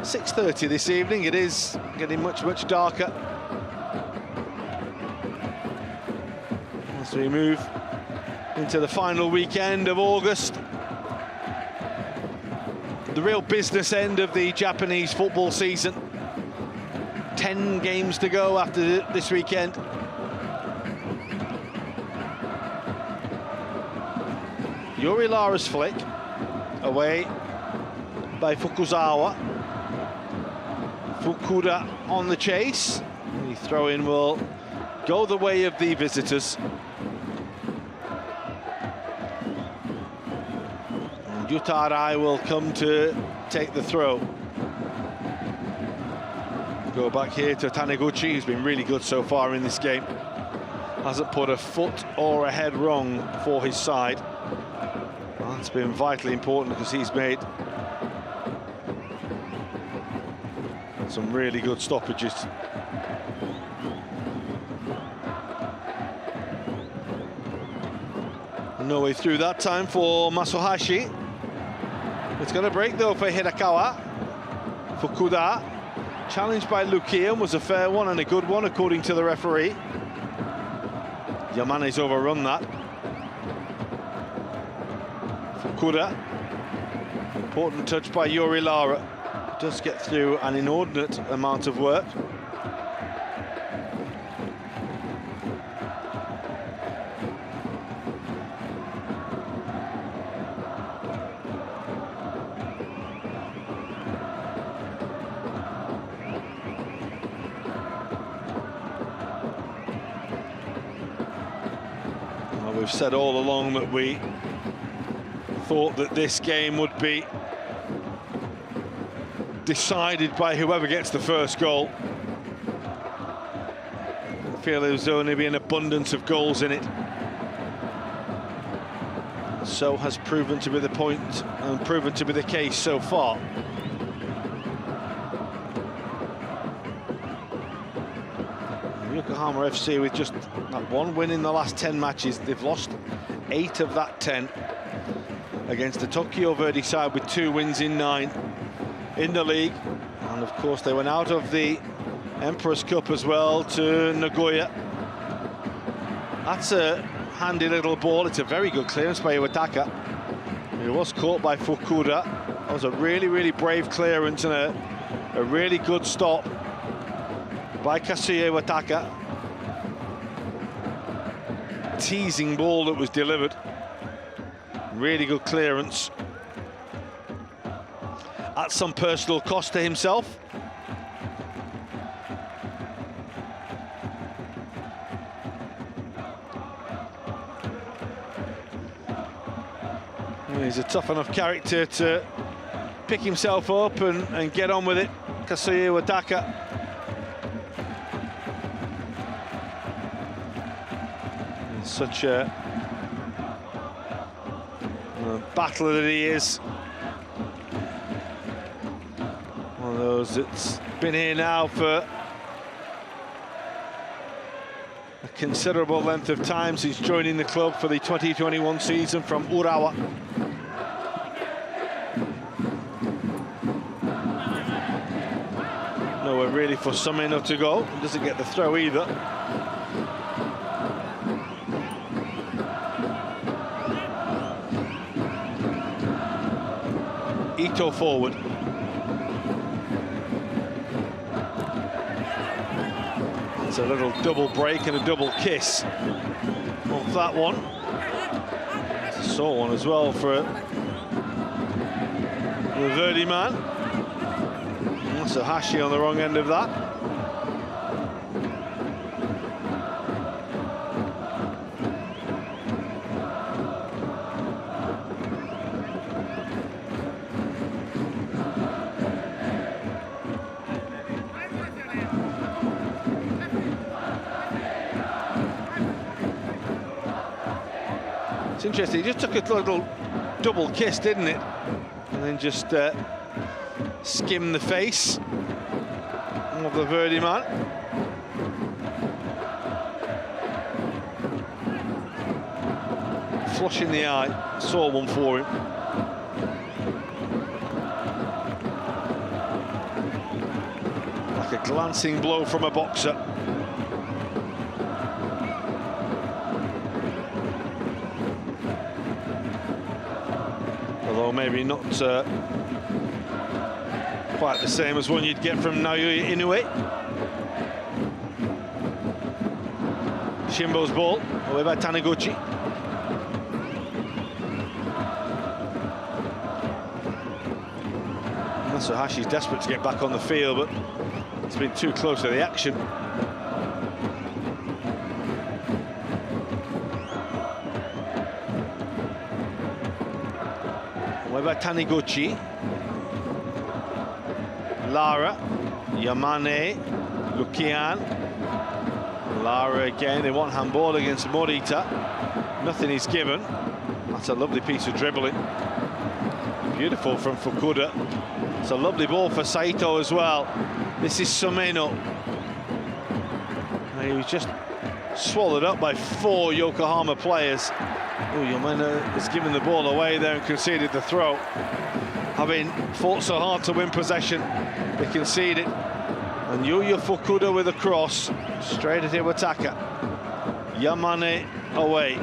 6:30 this evening. It is getting much darker as we move into the final weekend of August. The real business end of the Japanese football season. 10 games to go after this weekend. Yuri Lara's flick, away by Fukuzawa. Fukuda on the chase. The throw-in will go the way of the visitors. Yuta Arai will come to take the throw. Go back here to Taniguchi, who's been really good so far in this game. Hasn't put a foot or a head wrong for his side. That's been vitally important because he's made some really good stoppages. No way through that time for Masuhashi. It's going to break though for Hirakawa. Fukuda, challenged by Lukian, was a fair one and a good one according to the referee. Yamane's overrun that. Fukuda, important touch by Yuri Lara. Does get through an inordinate amount of work. we've said all along that we thought that this game would be decided by whoever gets the first goal. I feel there's only be an abundance of goals in it. So has proven to be the point and proven to be the case so far. Yokohama FC with just that one win in the last 10 matches. They've lost 8 of that 10 against the Tokyo Verdy side with 2 wins in 9 in the league. And of course they went out of the Emperor's Cup as well to Nagoya. That's a handy little ball. It's a very good clearance by Iwataka. He was caught by Fukuda. That was a really brave clearance and a really good stop by Kazuya Iwataka. Teasing ball that was delivered. Really good clearance. At some personal cost to himself. He's a tough enough character to pick himself up and get on with it. Kazuya Iwataka. Such a battler that he is. One of those that's been here now for a considerable length of time since joining the club for the 2021 season from Urawa. Nowhere really for Sumeno to go. He doesn't get the throw either. Ito forward. It's a little double break and a double kiss off that one. Saw one as well for the Verdy man. That's a Hashi on the wrong end of that. It's interesting, he just took a little double kiss, didn't it? And then just skimmed the face of the Verdy man. Flush in the eye, saw one for him. Like a glancing blow from a boxer. Although maybe not quite the same as one you'd get from Naoya Inoue. Shimbo's ball, away by Taniguchi. Matsuhashi's desperate to get back on the field, but it's been too close to the action. Away by Taniguchi. Lara, Yamane, Lukian. Lara again, they want handball against Morita. Nothing is given. That's a lovely piece of dribbling. Beautiful from Fukuda. It's a lovely ball for Saito as well. This is Sumeno. He was just swallowed up by 4 Yokohama players. Oh, Yamane has given the ball away there and conceded the throw. Having fought so hard to win possession, they concede it. And Yuya Fukuda with a cross, straight at Iwataka. Yamane away.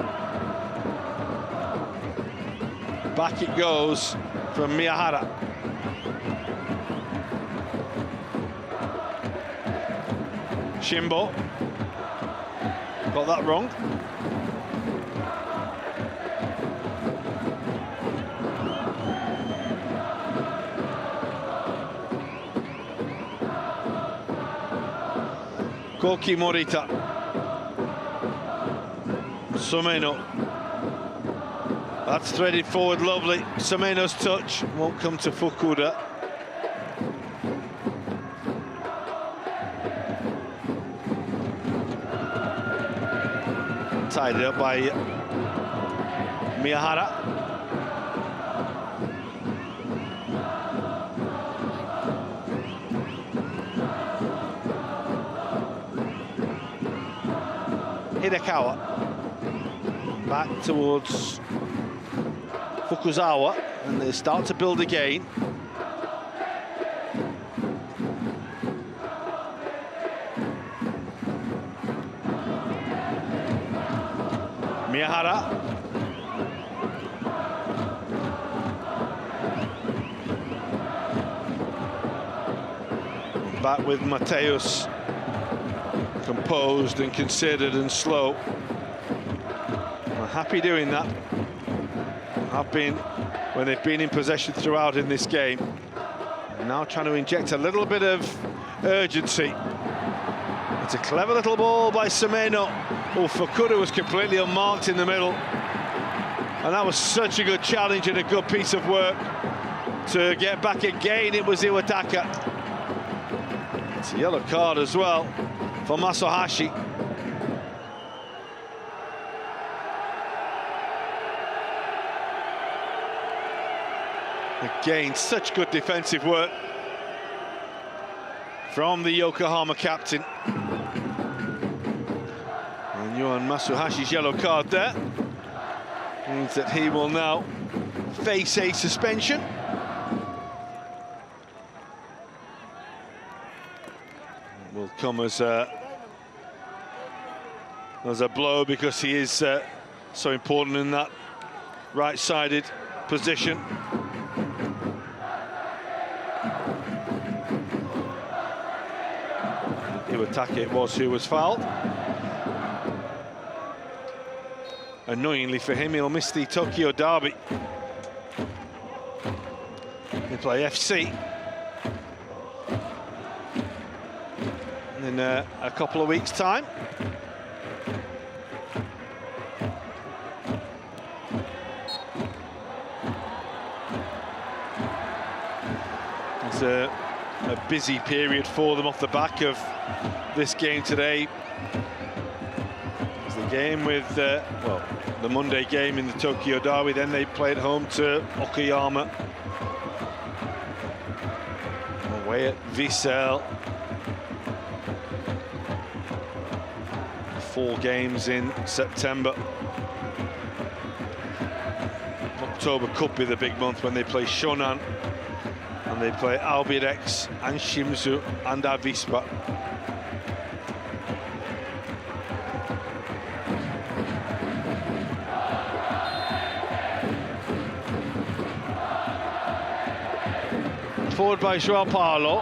Back it goes from Miyahara. Shimbo. Got that wrong. Koki Morita. Sumeno. That's threaded forward, lovely. Semeno's touch won't come to Fukuda. Tied up by Miyahara. Hidekawa back towards Fukuzawa, and they start to build again. Miyahara. Back with Mateus, composed and considered and slow. I'm happy doing that. Have been when they've been in possession throughout in this game. And now trying to inject a little bit of urgency. It's a clever little ball by Semeno. Oh, Fukuda was completely unmarked in the middle. And that was such a good challenge and a good piece of work to get back again. It was Iwataka. It's a yellow card as well for Masahashi. Again, such good defensive work from the Yokohama captain. And Yohan Masuhashi's yellow card there means that he will now face a suspension. It will come as a blow because he is so important in that right-sided position. Iwataka it was who was fouled. Annoyingly for him, he'll miss the Tokyo Derby. They play FC in a couple of weeks' time. It's a busy period for them off the back of this game today. It's the game with, well, the Monday game in the Tokyo Derby, then they play at home to Okayama. Away at Vissel. 4 games in September. October could be the big month when they play Shonan. And they play Albirex and Shimizu and Avispa. Forward by Joao Paulo.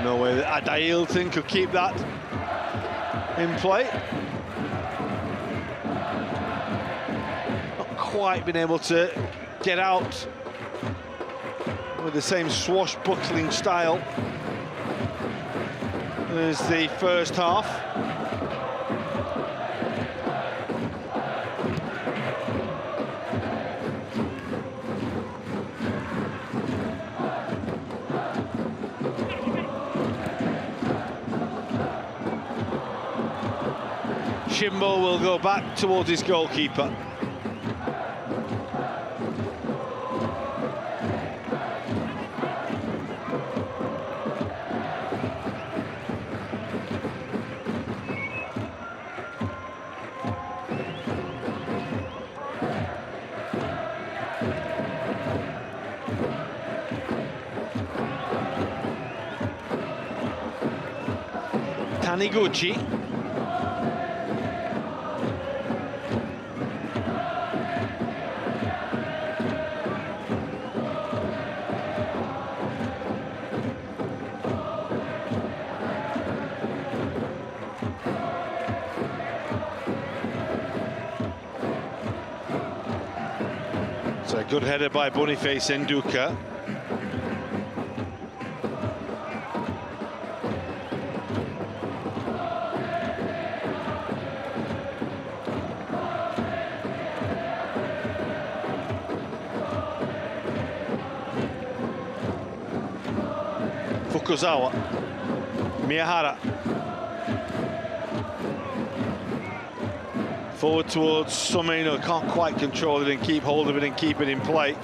No way that Adail thing could keep that in play. Quite been able to get out with the same swashbuckling style as the first half. Shimbo will go back towards his goalkeeper. Taniguchi. It's a good header by Boniface Nduka. Fukuzawa. Miyahara. Forward towards Someno, can't quite control it and keep hold of it and keep it in play.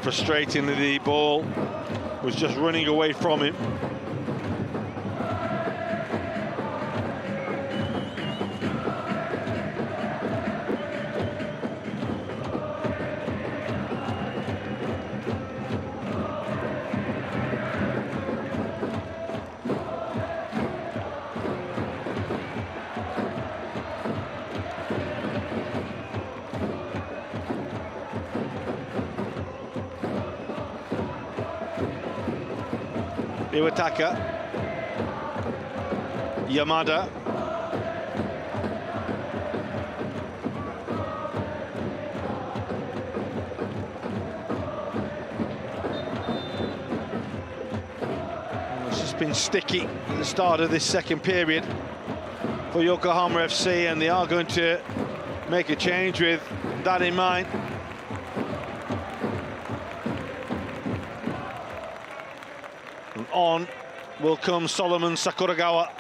Frustratingly, the ball was just running away from him. Iwataka, Yamada, it's just been sticky at the start of this second period for Yokohama FC, and they are going to make a change with that in mind. On will come Solomon Sakuragawa.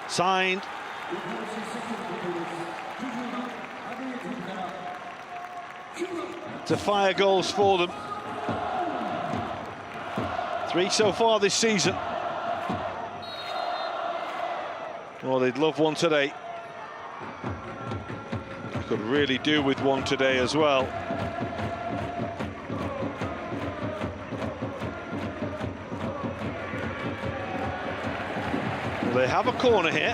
Signed. To fire goals for them. 3 so far this season. Well, they'd love one today. Could really do with one today as well. They have a corner here.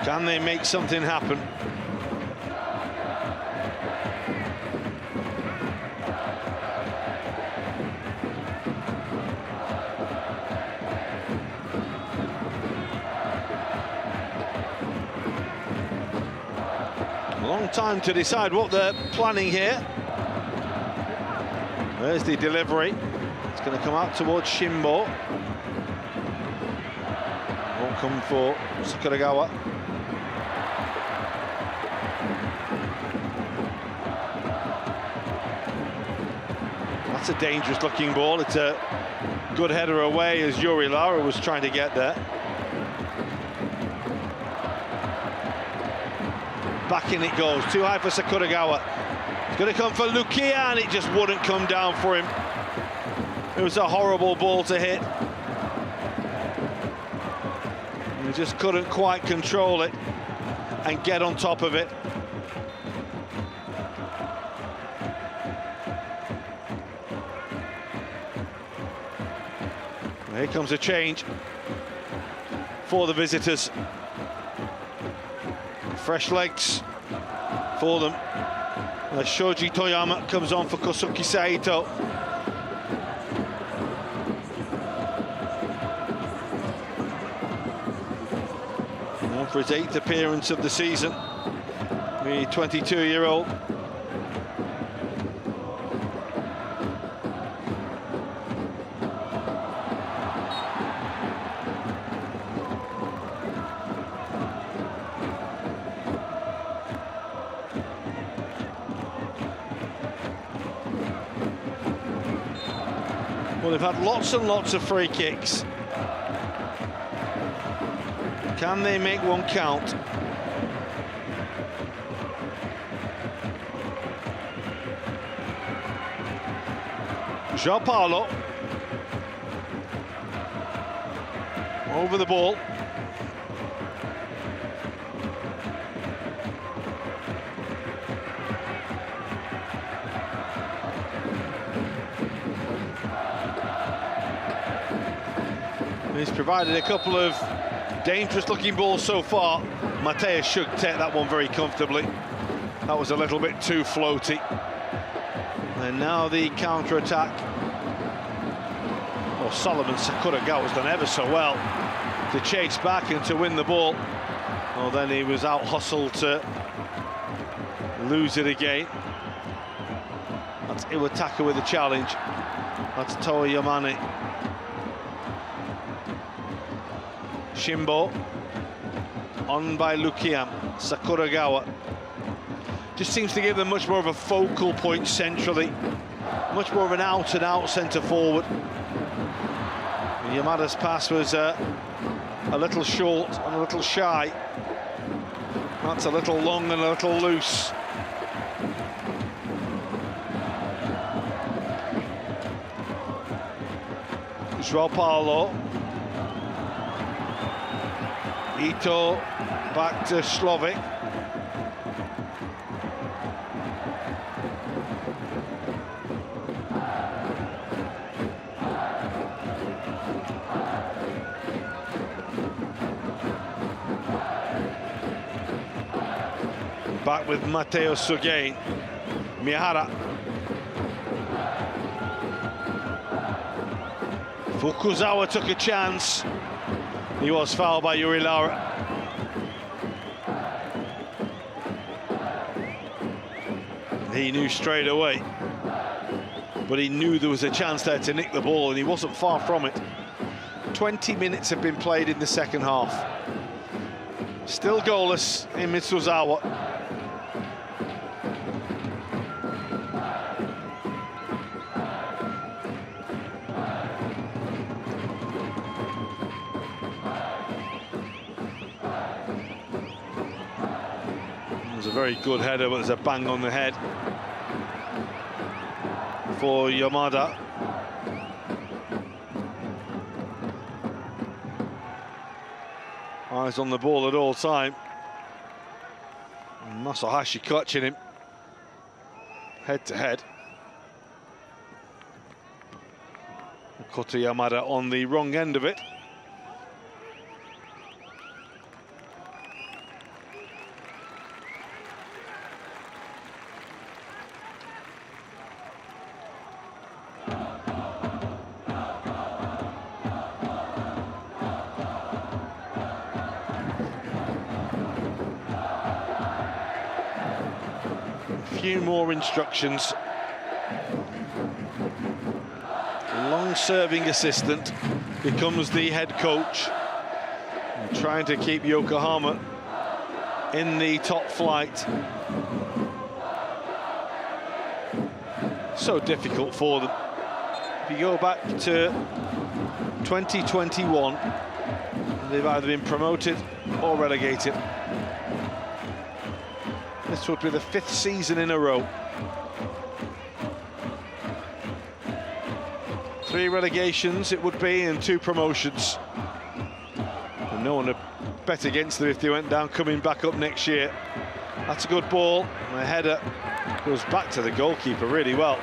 Can they make something happen? A long time to decide what they're planning here. There's the delivery. It's going to come out towards Shimbo. Won't come for Sakuragawa. That's a dangerous looking ball. It's a good header away as Yuri Lara was trying to get there. Back in it goes, too high for Sakuragawa. It's going to come for Lukia, and it just wouldn't come down for him. It was a horrible ball to hit. He just couldn't quite control it and get on top of it. Here comes a change for the visitors. Fresh legs for them. Shoji Toyama comes on for Kosuke Saito. And for his 8th appearance of the season, the 22-year-old. Well, they've had lots and lots of free kicks. Can they make one count? João Paulo. Over the ball. He's provided a couple of dangerous-looking balls so far. Mateus should take that one very comfortably. That was a little bit too floaty. And now the counter-attack. Well, Solomon Sakuragawa's done ever so well to chase back and to win the ball. Well, then he was out-hustled to lose it again. That's Iwataka with the challenge. That's Toa Yamane. Shimbo. On by Lukian. Sakuragawa. Just seems to give them much more of a focal point centrally. Much more of an out-and-out centre-forward. Yamada's pass was a little short and a little shy. That's a little long and a little loose. João Paulo. Ito back to Slovic. Back with Matteo Sugain. Miyahara. Fukuzawa took a chance. He was fouled by Yuri Lara. He knew straight away. But he knew there was a chance there to nick the ball, and he wasn't far from it. 20 minutes have been played in the second half. Still goalless in Mitsuzawa. A very good header, but there's a bang on the head for Yamada. Eyes on the ball at all time. Masahashi clutching him head to head. Koto Yamada on the wrong end of it. Few more instructions. Long-serving assistant becomes the head coach, trying to keep Yokohama in the top flight. So difficult for them. If you go back to 2021, they've either been promoted or relegated. This would be the 5th season in a row. 3 relegations it would be, and 2 promotions. And no one would bet against them if they went down, coming back up next year. That's a good ball. And the header goes back to the goalkeeper really well.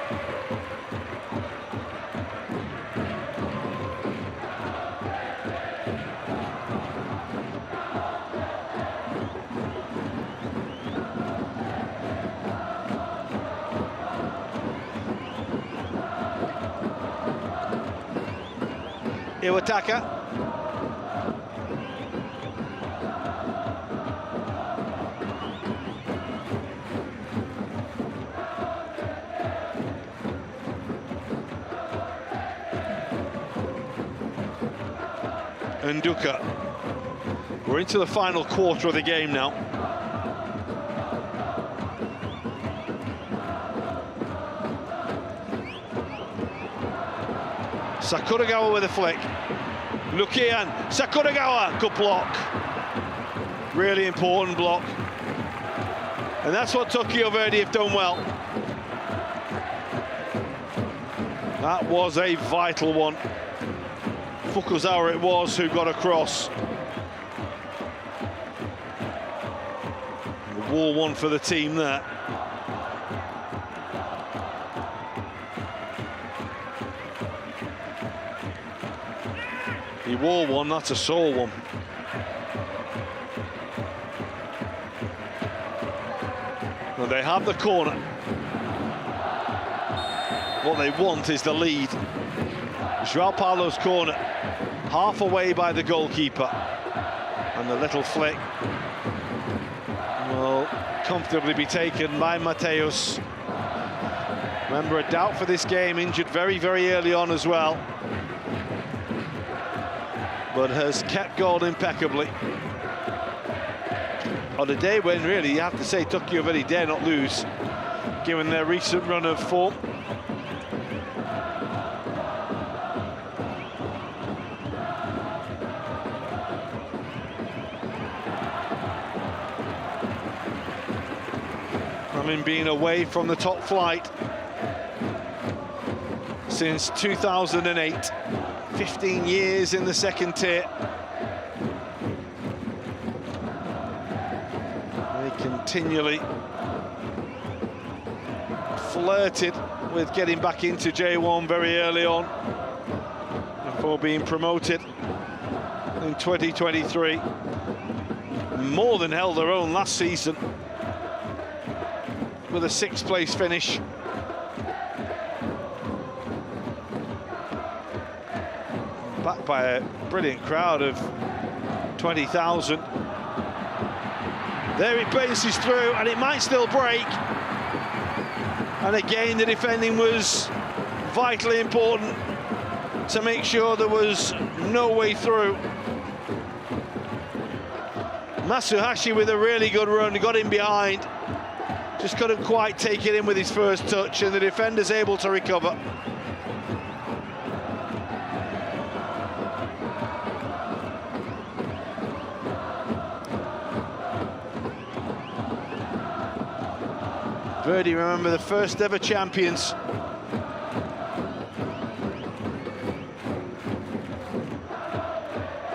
Iwataka. Nduka. We're into the final quarter of the game now. Sakuragawa with a flick. Lukian, Sakuragawa, good block. Really important block. And that's what Tokyo Verdy have done well. That was a vital one. Fukuzawa it was who got across. The wall one for the team there. He wore one, that's a sore one. Well, they have the corner. What they want is the lead. Joao Paulo's corner, half away by the goalkeeper. And the little flick will comfortably be taken by Mateus. Remember, a doubt for this game, injured very, very early on as well. But has kept goal impeccably. On a day when, really, you have to say Tokyo Verdy dare not lose, given their recent run of form. Having been away from the top flight since 2008, 15 years in the second tier. They continually flirted with getting back into J1 very early on before being promoted in 2023. More than held their own last season with a 6th place finish. Backed by a brilliant crowd of 20,000. There it bases through, and it might still break. And again, the defending was vitally important to make sure there was no way through. Matsuzawa with a really good run, got in behind. Just couldn't quite take it in with his first touch, and the defender's able to recover. Verdy, remember, the first ever champions.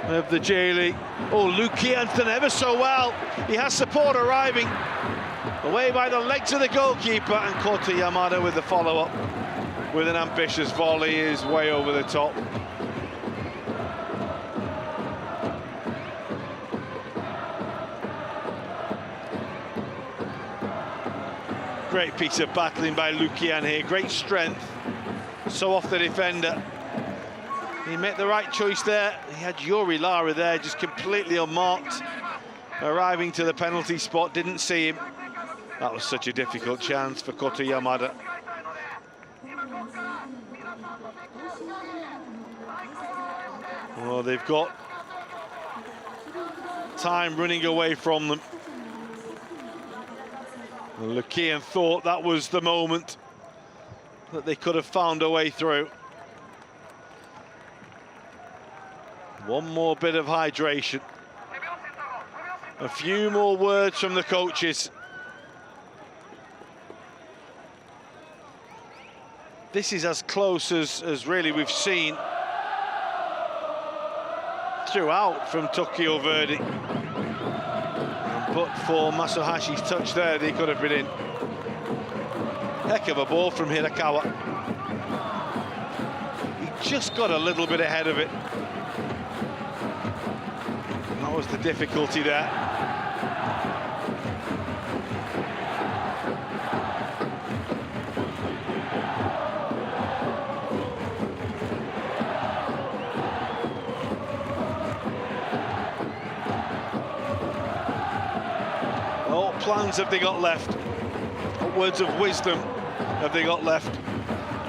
Of the J-League. Oh, Lukian's done ever so well. He has support arriving. Away by the legs of the goalkeeper, and Kota Yamada with the follow-up with an ambitious volley is way over the top. Great piece of battling by Lukian here, great strength, so off the defender. He made the right choice there. He had Yuri Lara there, just completely unmarked, arriving to the penalty spot, didn't see him. That was such a difficult chance for Kota Yamada. Well, they've got time running away from them. Lukian thought that was the moment that they could have found a way through. One more bit of hydration. A few more words from the coaches. This is as close as really we've seen throughout from Tokyo Verdy. But for Masahashi's touch there, they could have been in. Heck of a ball from Hirakawa. He just got a little bit ahead of it. That was the difficulty there. What plans have they got left? What words of wisdom have they got left?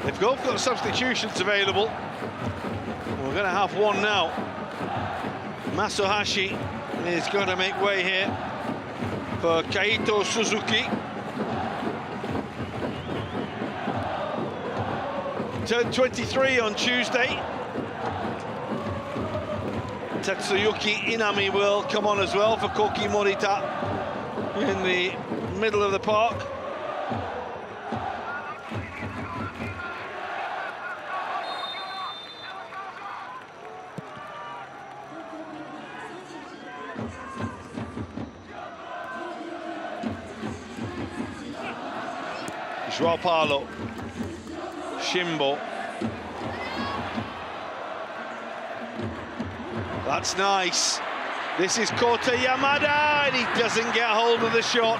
They've both got substitutions available. We're going to have one now. Masahashi is going to make way here for Kaito Suzuki. Turned 23 on Tuesday. Tatsuyuki Inami will come on as well for Koki Morita in the middle of the park. Joao Paulo, Shimbo. That's nice. This is Kota Yamada, and he doesn't get hold of the shot.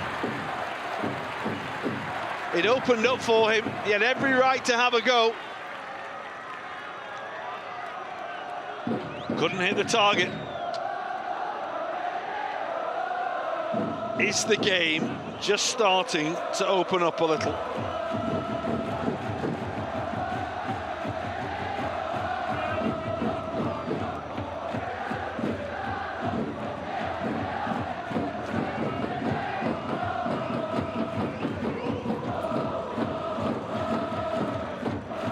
It opened up for him. He had every right to have a go. Couldn't hit the target. Is the game just starting to open up a little?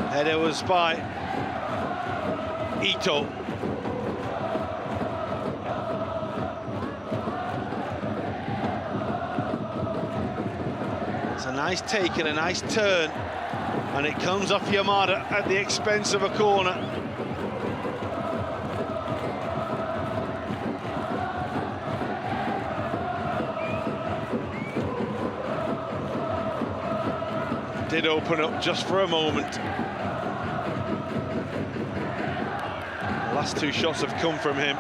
Header was by Ito. It's a nice take and a nice turn, and it comes off Yamada at the expense of a corner. Did open up just for a moment. The last two shots have come from him.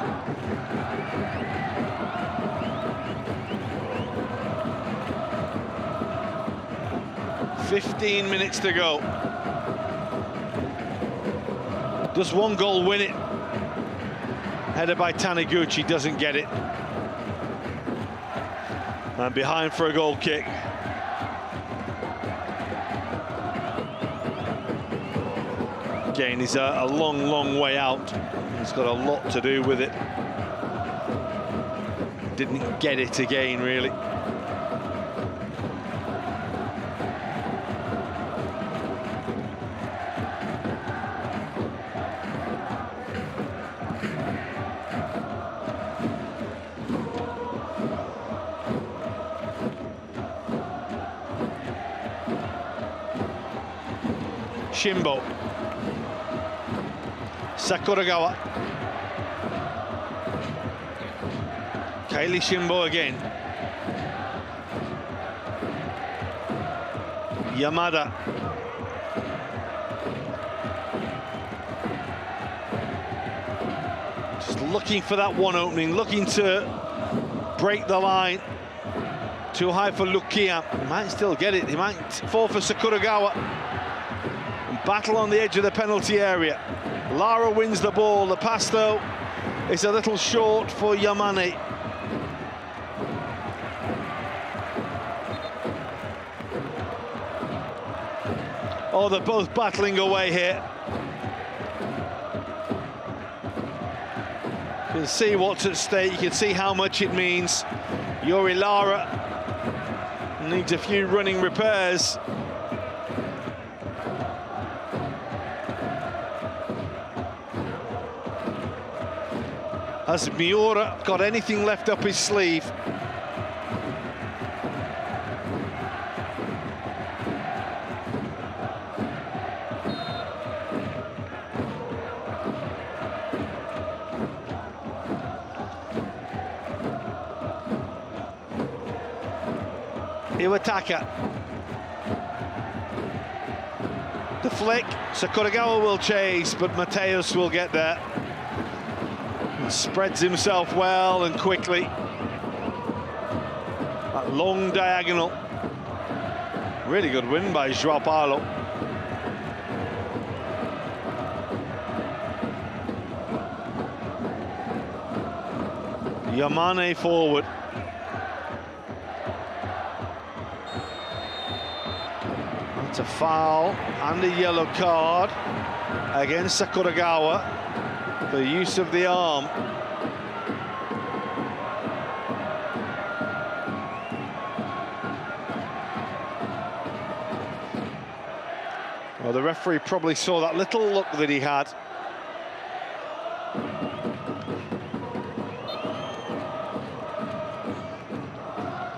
"15 minutes to go. Does one goal win it? Header by Taniguchi, doesn't get it. And behind for a goal kick. Again, he's a long, long way out. He's got a lot to do with it. Didn't get it again, really. Shimbo. Sakuragawa. Kylie Shimbo again. Yamada. Just looking for that one opening, looking to break the line. Too high for Lukia. He might still get it. He might fall for Sakuragawa. And battle on the edge of the penalty area. Lara wins the ball. The pass, though, is a little short for Yamane. Oh, they're both battling away here. You can see what's at stake. You can see how much it means. Yori Lara needs a few running repairs. Has Miura got anything left up his sleeve? Iwataka. The flick. Sakuragawa will chase, but Mateus will get there. Spreads himself well and quickly. That long diagonal. Really good win by João Paulo. Yamane forward. That's a foul and a yellow card against Sakuragawa. The use of the arm. Well, the referee probably saw that little look that he had.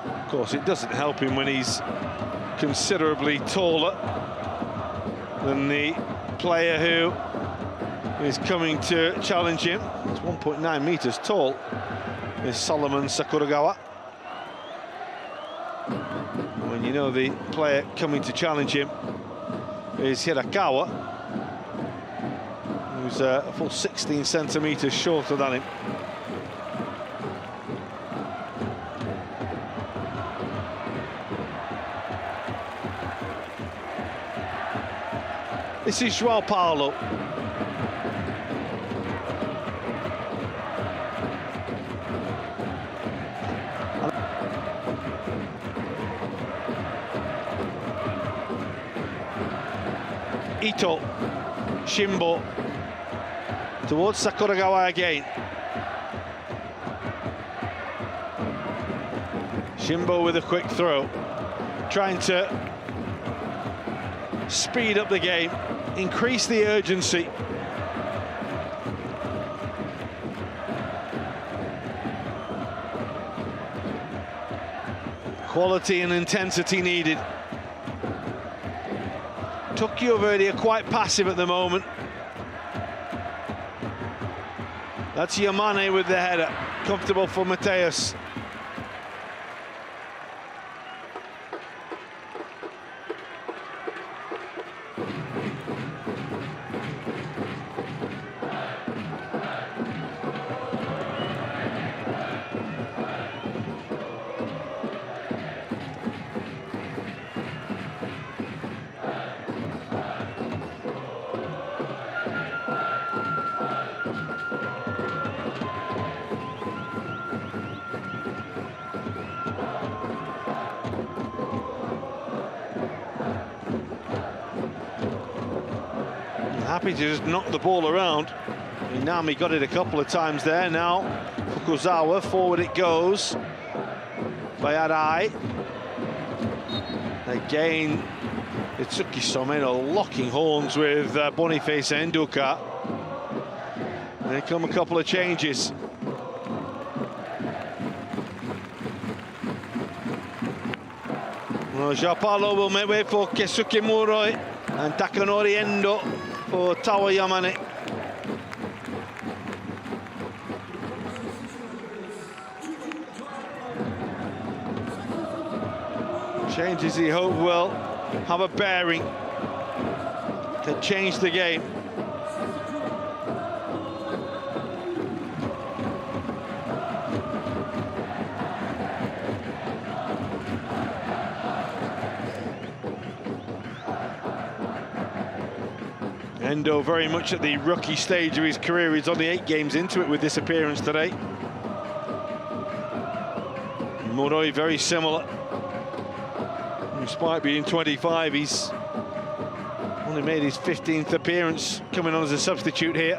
Of course, it doesn't help him when he's considerably taller than the player who is coming to challenge him. He's 1.9 meters tall, is Solomon Sakuragawa. When you know the player coming to challenge him is Hirakawa, who's a full 16 centimeters shorter than him. This is João Paulo. Ito, Shimbo, towards Sakuragawa again. Shimbo with a quick throw, trying to speed up the game, increase the urgency. Quality and intensity needed. Tokyo Verdy are quite passive at the moment. That's Yamane with the header. Comfortable for Mateus. Happy to just knock the ball around. Inami got it a couple of times there. Now Fukuzawa, forward it goes by Arai. Again, Itsuki Someno locking horns with Boniface and Nduka. There come a couple of changes. Well, João Paulo will make way for Keisuke Muroi and Takanori Endo for Tawa Yamane. Changes he hoped will have a bearing to change the game. Endo very much at the rookie stage of his career. He's only 8 games into it with this appearance today. Muroi very similar. Despite being 25, he's only made his 15th appearance coming on as a substitute here.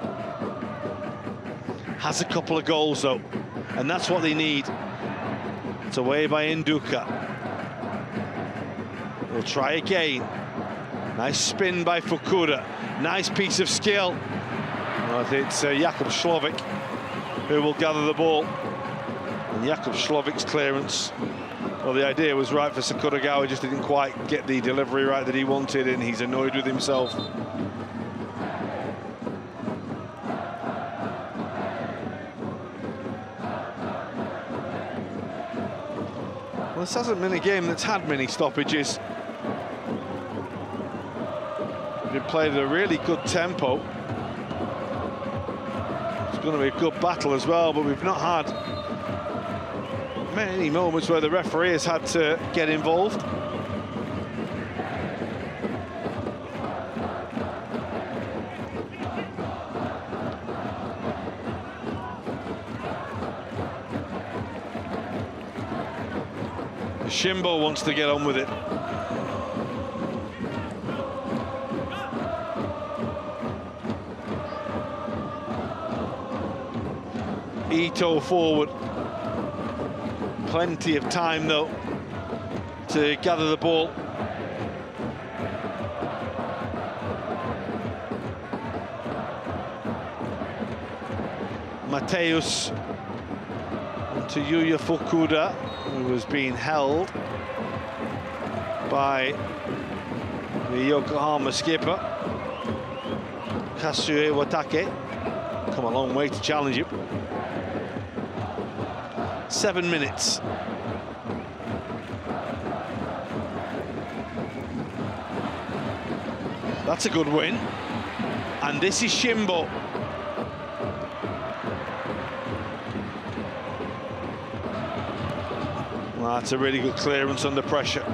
Has a couple of goals though, and that's what they need. It's away by Nduka. We'll try again. Nice spin by Fukuda. Nice piece of skill. I think it's Jakub Šlović who will gather the ball. And Jakub Šlovic's clearance, well, the idea was right for Sakuragawa, just didn't quite get the delivery right that he wanted, and he's annoyed with himself. Well, this hasn't been a game that's had many stoppages. It played at a really good tempo. It's going to be a good battle as well, but we've not had many moments where the referee has had to get involved. Shimbo wants to get on with it. Ito forward. Plenty of time though to gather the ball. Mateus to Yuya Fukuda, who was being held by the Yokohama skipper Kasue Watake. Come a long way to challenge him. 7 minutes. That's a good win. And this is Shimbo. Well, that's a really good clearance under pressure.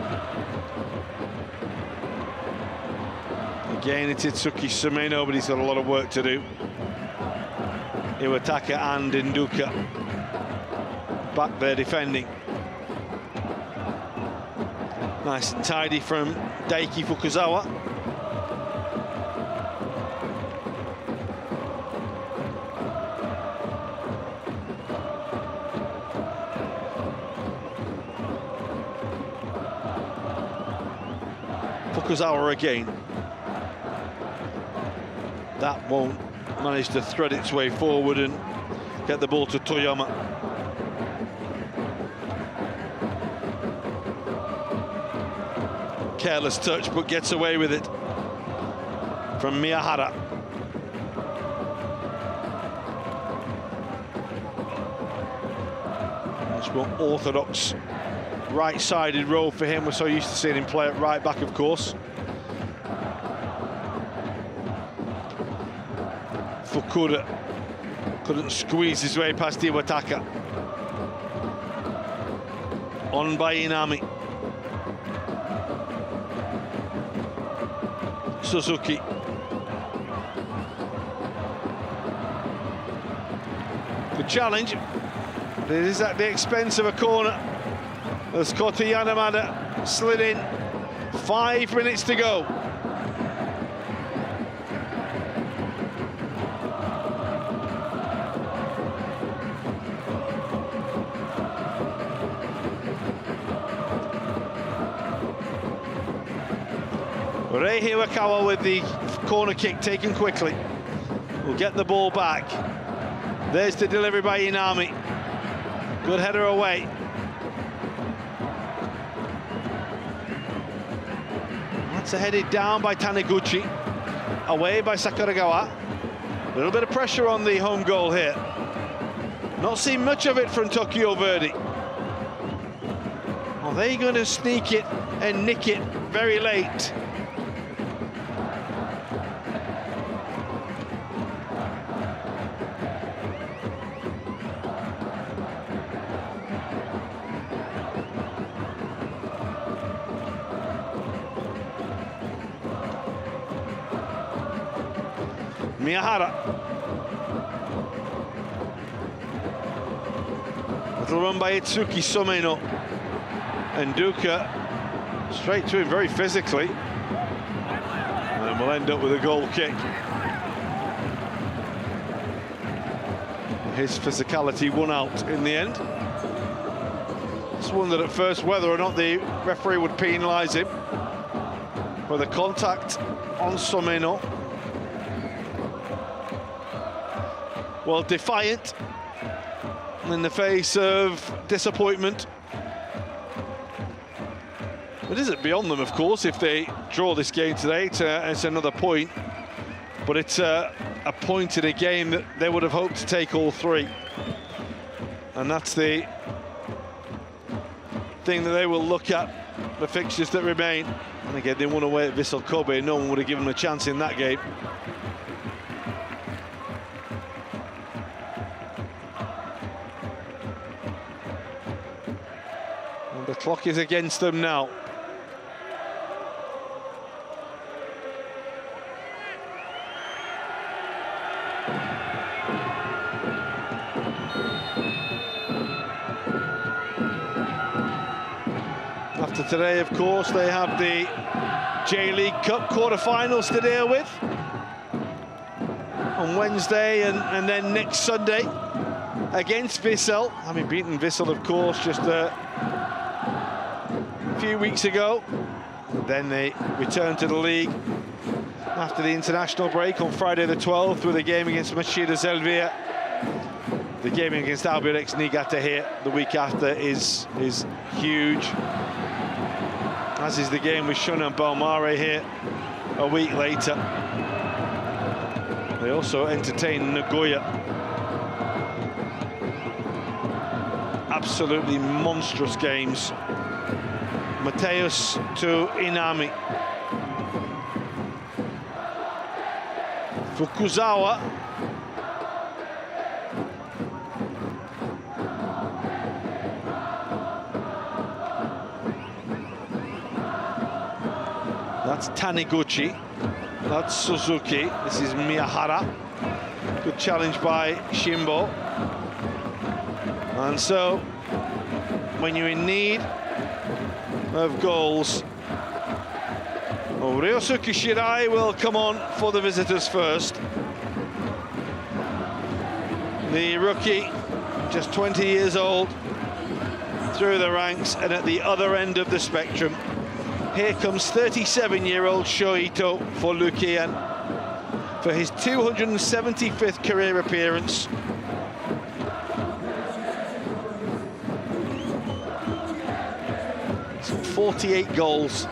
Again, it's Itsuki Sumeno, but he's got a lot of work to do. Iwataka and Nduka back there defending. Nice and tidy from Daiki Fukuzawa. Fukuzawa again. That won't manage to thread its way forward and get the ball to Toyama. Careless touch, but gets away with it from Miyahara. Much more orthodox right-sided role for him. We're so used to seeing him play at right back, of course. Fukura couldn't squeeze his way past Iwataka. On by Inami. Suzuki. Good challenge, but it is at the expense of a corner. As Kota Yanamada slid in. 5 minutes to go. Rei Hiwakawa with the corner kick taken quickly. Will get the ball back. There's the delivery by Inami. Good header away. That's headed down by Taniguchi. Away by Sakuragawa. A little bit of pressure on the home goal here. Not seen much of it from Tokyo Verdy. Are they going to sneak it and nick it very late? Miyahara. Little run by Itsuki Someno. And Nduka straight to him very physically. And we'll end up with a goal kick. His physicality won out in the end. Just wondered at first whether or not the referee would penalise him for the contact on Someno. Well, defiant in the face of disappointment. It isn't beyond them, of course, if they draw this game today. It's another point, but it's a point in a game that they would have hoped to take all 3. And that's the thing that they will look at, the fixtures that remain. And again, they won away at Vissel Kobe. No one would have given them a chance in that game. The clock is against them now. After today, of course, they have the J-League Cup quarter-finals to deal with on Wednesday and then next Sunday against Vissel. Having beaten Vissel, of course, just a few weeks ago. Then they return to the league after the international break on Friday the 12th with a game against Machida Zelvia. The game against Albirex Niigata here the week after is huge, as is the game with Shonan Bellmare here a week later. They also entertain Nagoya. Absolutely monstrous games. Mateus to Inami. Fukuzawa. That's Taniguchi. That's Suzuki. This is Miyahara. Good challenge by Shimbo. And so, when you're in need of goals, Ryosuke Shirai will come on for the visitors first. The rookie, just 20 years old, through the ranks, and at the other end of the spectrum, here comes 37-year-old Shoito for Lukian for his 275th career appearance. Some 48 goals.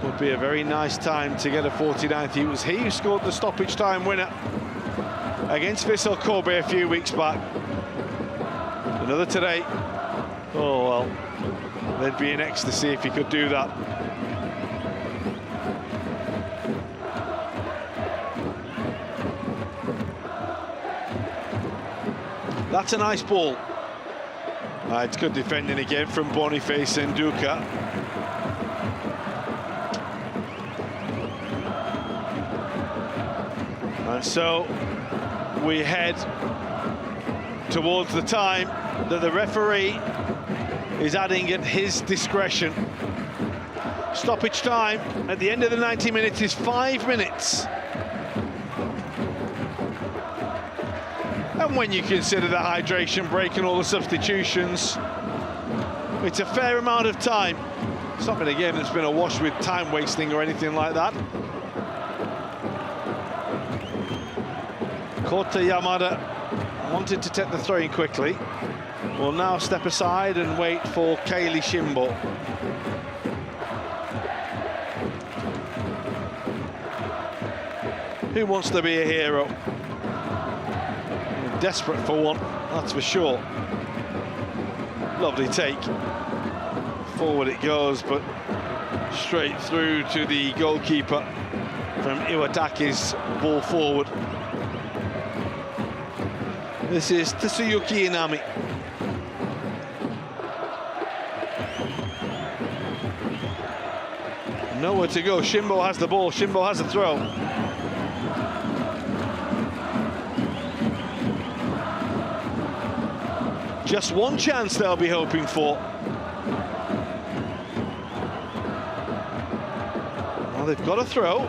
Would be a very nice time to get a 49th. It was he who scored the stoppage time winner against Vissel Kobe a few weeks back. Another today. Oh, well, they'd be in ecstasy if he could do that. That's a nice ball. It's good defending again from Boniface and Duca. And so we head towards the time that the referee is adding at his discretion. Stoppage time at the end of the 90 minutes is 5 minutes. And when you consider the hydration break and all the substitutions, it's a fair amount of time. It's not been a game that's been awash with time wasting or anything like that. Kota Yamada wanted to take the throw in quickly. Will now step aside and wait for Keiichi Shimbo. Who wants to be a hero? Desperate for one, that's for sure. Lovely take. Forward it goes, but straight through to the goalkeeper from Iwatake's ball forward. This is Tsuyuki Inami. Nowhere to go. Shimbo has the ball. Shimbo has the throw. Just one chance they'll be hoping for. Well, they've got a throw.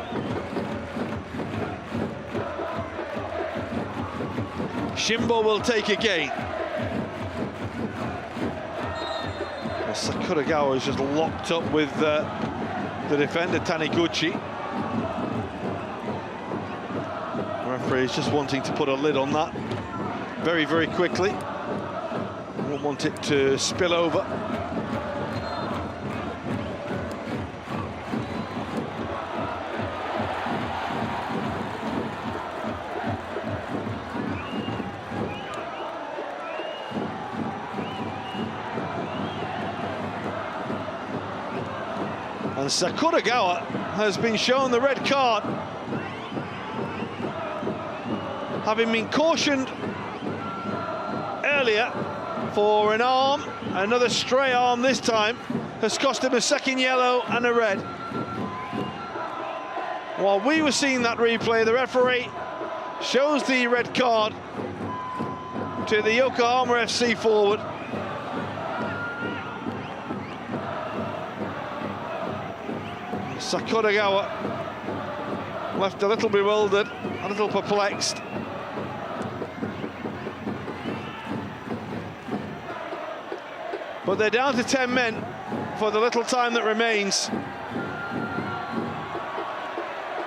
Shimbo will take again. Well, Sakuragawa is just locked up with the defender Taniguchi. The referee is just wanting to put a lid on that very, very quickly. Won't want it to spill over. And Sakuragawa has been shown the red card, having been cautioned earlier for an arm. Another stray arm this time has cost him a second yellow and a red. While we were seeing that replay, the referee shows the red card to the Yokohama FC forward. Sakuragawa left a little bewildered, a little perplexed. But they're down to 10 men for the little time that remains.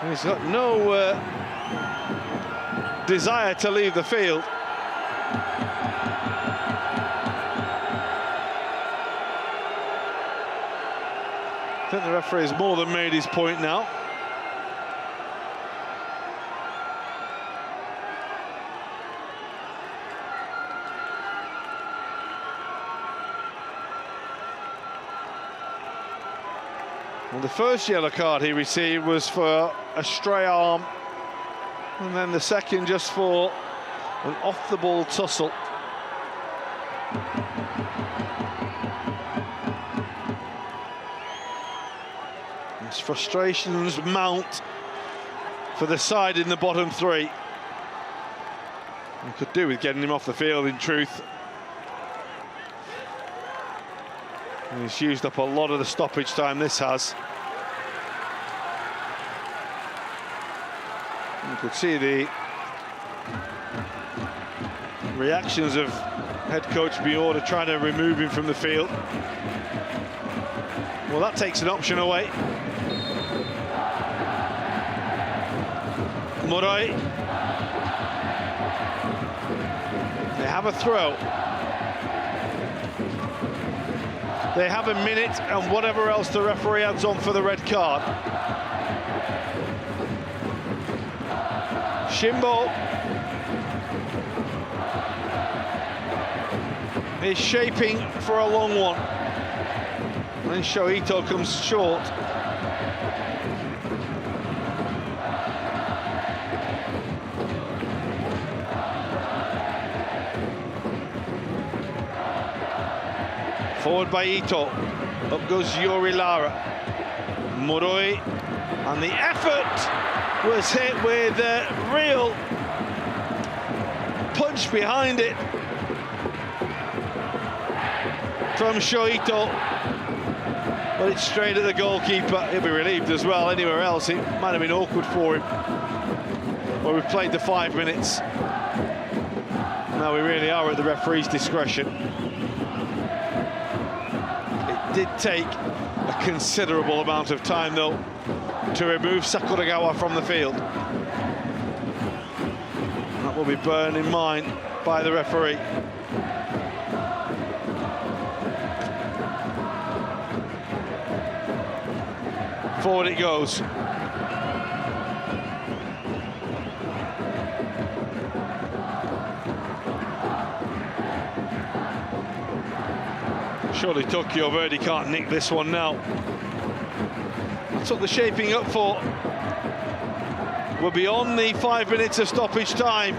And he's got no desire to leave the field. I think the referee has more than made his point now. Well, the first yellow card he received was for a stray arm, and then the second just for an off-the-ball tussle. As frustrations mount for the side in the bottom three. We could do with getting him off the field, in truth. And he's used up a lot of the stoppage time this has. You could see the reactions of head coach Miura trying to remove him from the field. Well, that takes an option away. Moroi. They have a throw. They have a minute and whatever else the referee adds on for the red card. Shimbo is shaping for a long one. And Shoito comes short. Forward by Ito. Up goes Yuri Lara. Moroi. And the effort was hit with a real punch behind it from Shoito. But it's straight at the goalkeeper. He'll be relieved as well. Anywhere else, it might have been awkward for him. Well, we've played the 5 minutes. Now we really are at the referee's discretion. It did take a considerable amount of time, though, to remove Sakuragawa from the field. That will be borne in mind by the referee. Forward it goes. Surely Tokyo Verdy can't nick this one now. That's what they're shaping up for. We're beyond the 5 minutes of stoppage time.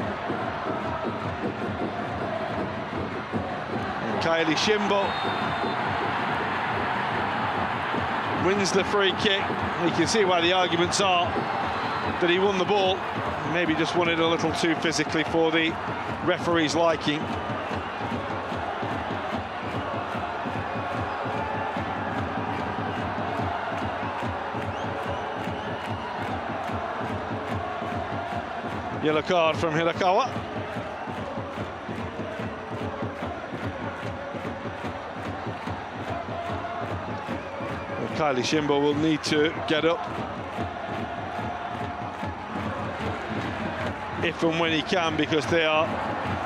And Kylie Shimbo wins the free kick. You can see why the arguments are that he won the ball. Maybe just won it a little too physically for the referee's liking. Yellow card from Hirakawa. Kylie Shimbo will need to get up if and when he can, because they are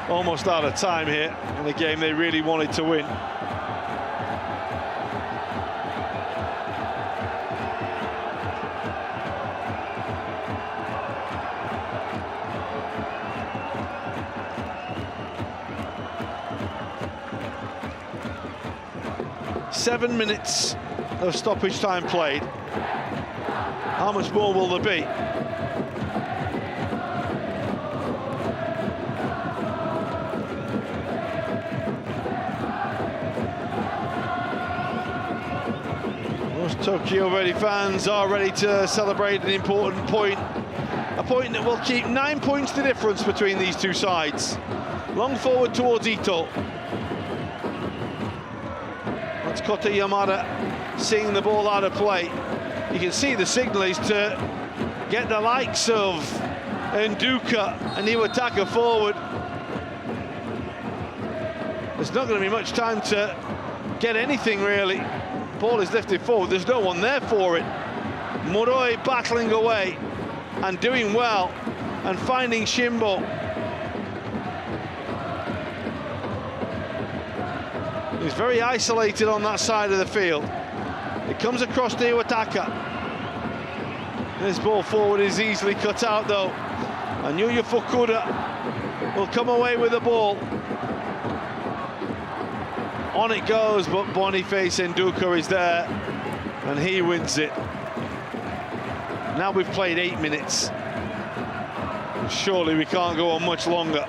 almost out of time here in a game they really wanted to win. Seven minutes of stoppage time played. How much more will there be? Most Tokyo Verdy fans are ready to celebrate an important point. A point that will keep 9 points the difference between these two sides. Long forward towards Ito. That's Kota Yamada seeing the ball out of play. You can see the signal is to get the likes of Nduka and Iwataka forward. There's not going to be much time to get anything really. Ball is lifted forward, there's no one there for it. Moroi battling away and doing well and finding Shimbo. He's very isolated on that side of the field. It comes across to Iwataka. This ball forward is easily cut out though. And Yuya Fukuda will come away with the ball. On it goes, but Boniface Nduka is there and he wins it. Now we've played 8 minutes. Surely we can't go on much longer.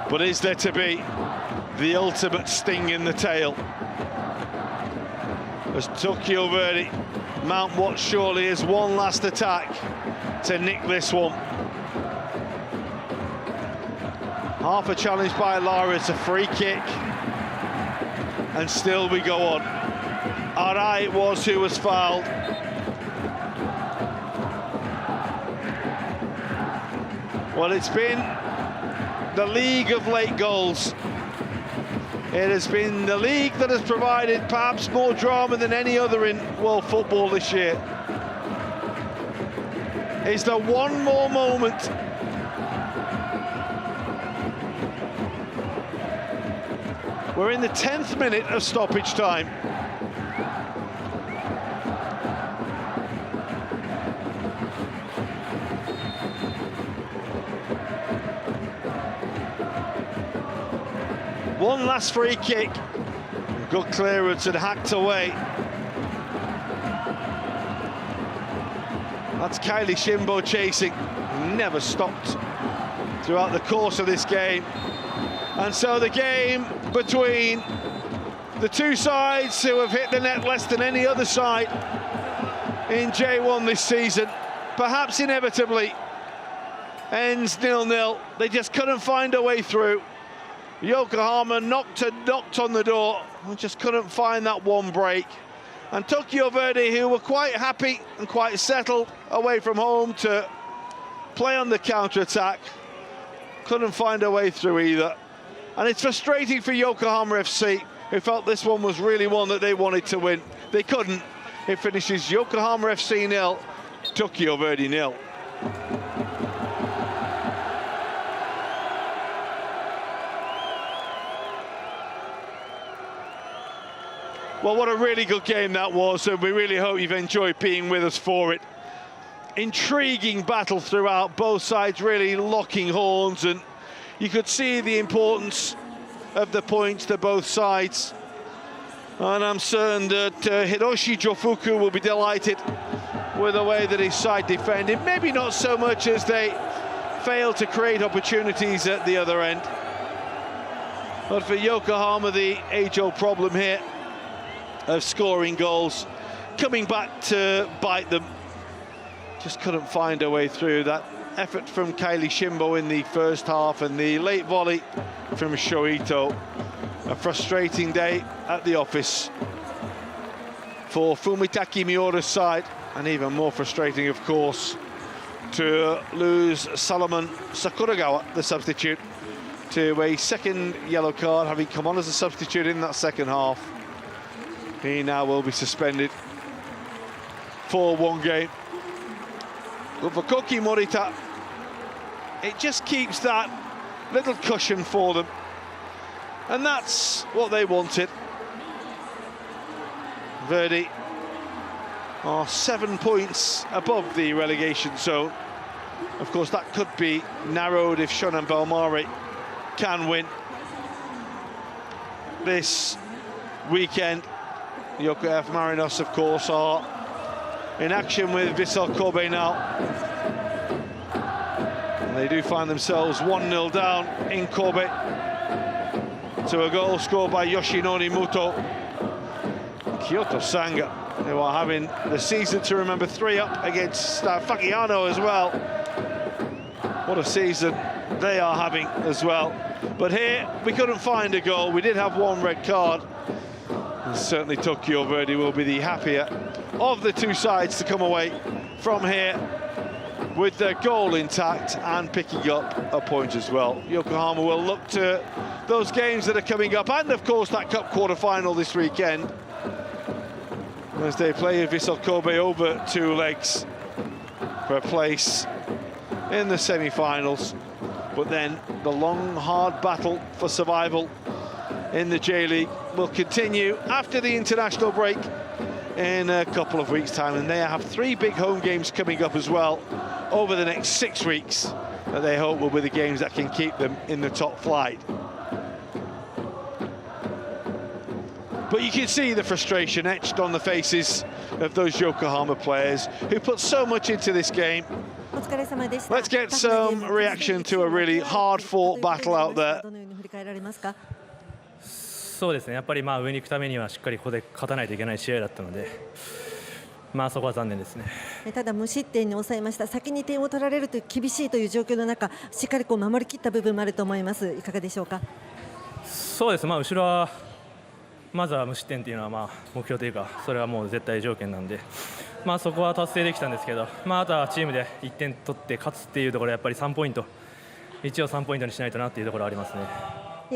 But is there to be? the ultimate sting in the tail, as Tokyo Verdy mount what surely is one last attack to nick this one. Half a challenge by Lara, it's a free kick, and still we go on. Arai it was who was fouled. Well, it's been the league of late goals. It has been the league that has provided perhaps more drama than any other in world football this year. Is there one more moment? We're in the 10th minute of stoppage time. One last free kick, good clearance and hacked away. That's Kylie Shimbo chasing, never stopped throughout the course of this game. And so the game between the two sides who have hit the net less than any other side in J1 this season, perhaps inevitably, ends 0-0. They just couldn't find a way through. Yokohama knocked on the door and just couldn't find that one break. And Tokyo Verdy, who were quite happy and quite settled away from home to play on the counter-attack, couldn't find a way through either. And it's frustrating for Yokohama FC, who felt this one was really one that they wanted to win. They couldn't. It finishes Yokohama FC 0, Tokyo Verdy 0. Well, what a really good game that was, and we really hope you've enjoyed being with us for it. Intriguing battle throughout, both sides really locking horns, and you could see the importance of the points to both sides. And I'm certain that Hiroshi Jofuku will be delighted with the way that his side defended. Maybe not so much as they failed to create opportunities at the other end. But for Yokohama, the age-old problem here of scoring goals coming back to bite them. Just couldn't find a way through. That effort from Kylie Shimbo in the first half and the late volley from Shoito. A frustrating day at the office for Fumitaki Miura's side, and even more frustrating, of course, to lose Solomon Sakuragawa, the substitute, to a second yellow card, having come on as a substitute in that second half. He now will be suspended for one game. But for Koki Morita, it just keeps that little cushion for them. And that's what they wanted. Verdy are 7 points above the relegation zone. Of course, that could be narrowed if Shonan Bellmare can win this weekend. Yoko F. Marinos, of course, are in action with Vissel Kobe now. And they do find themselves 1-0 down in Kobe to a goal scored by Yoshinori Muto. Kyoto Sanga, who are having the season to remember, 3 up against Fagiano as well. What a season they are having as well. But here, we couldn't find a goal. We did have one red card. And certainly Tokyo Verdy will be the happier of the two sides to come away from here with their goal intact and picking up a point as well. Yokohama will look to those games that are coming up, and of course that cup quarter-final this weekend, as they play Vissel Kobe over 2 legs for a place in the semi-finals. But then the long, hard battle for survival in the J-League will continue after the international break in a couple of weeks' time, and they have 3 big home games coming up as well over the next 6 weeks that they hope will be the games that can keep them in the top flight. But you can see the frustration etched on the faces of those Yokohama players who put so much into this game. Let's get some reaction to a really hard-fought battle out there. そうですね、やっぱり上に行くためにはしっかりここで勝たないといけない試合だったので、そこは残念ですね。ただ無失点に抑えました。先に点を取られるという厳しいという状況の中、しっかり守りきった部分もあると思います。いかがでしょうか。そうです、後ろはまずは無失点というのは目標というか、それはもう絶対条件なんで、そこは達成できたんですけど、あとはチームで1点取って勝つっていうところ、やっぱり3ポイント、一応3ポイントにしないとなっていうところはありますね。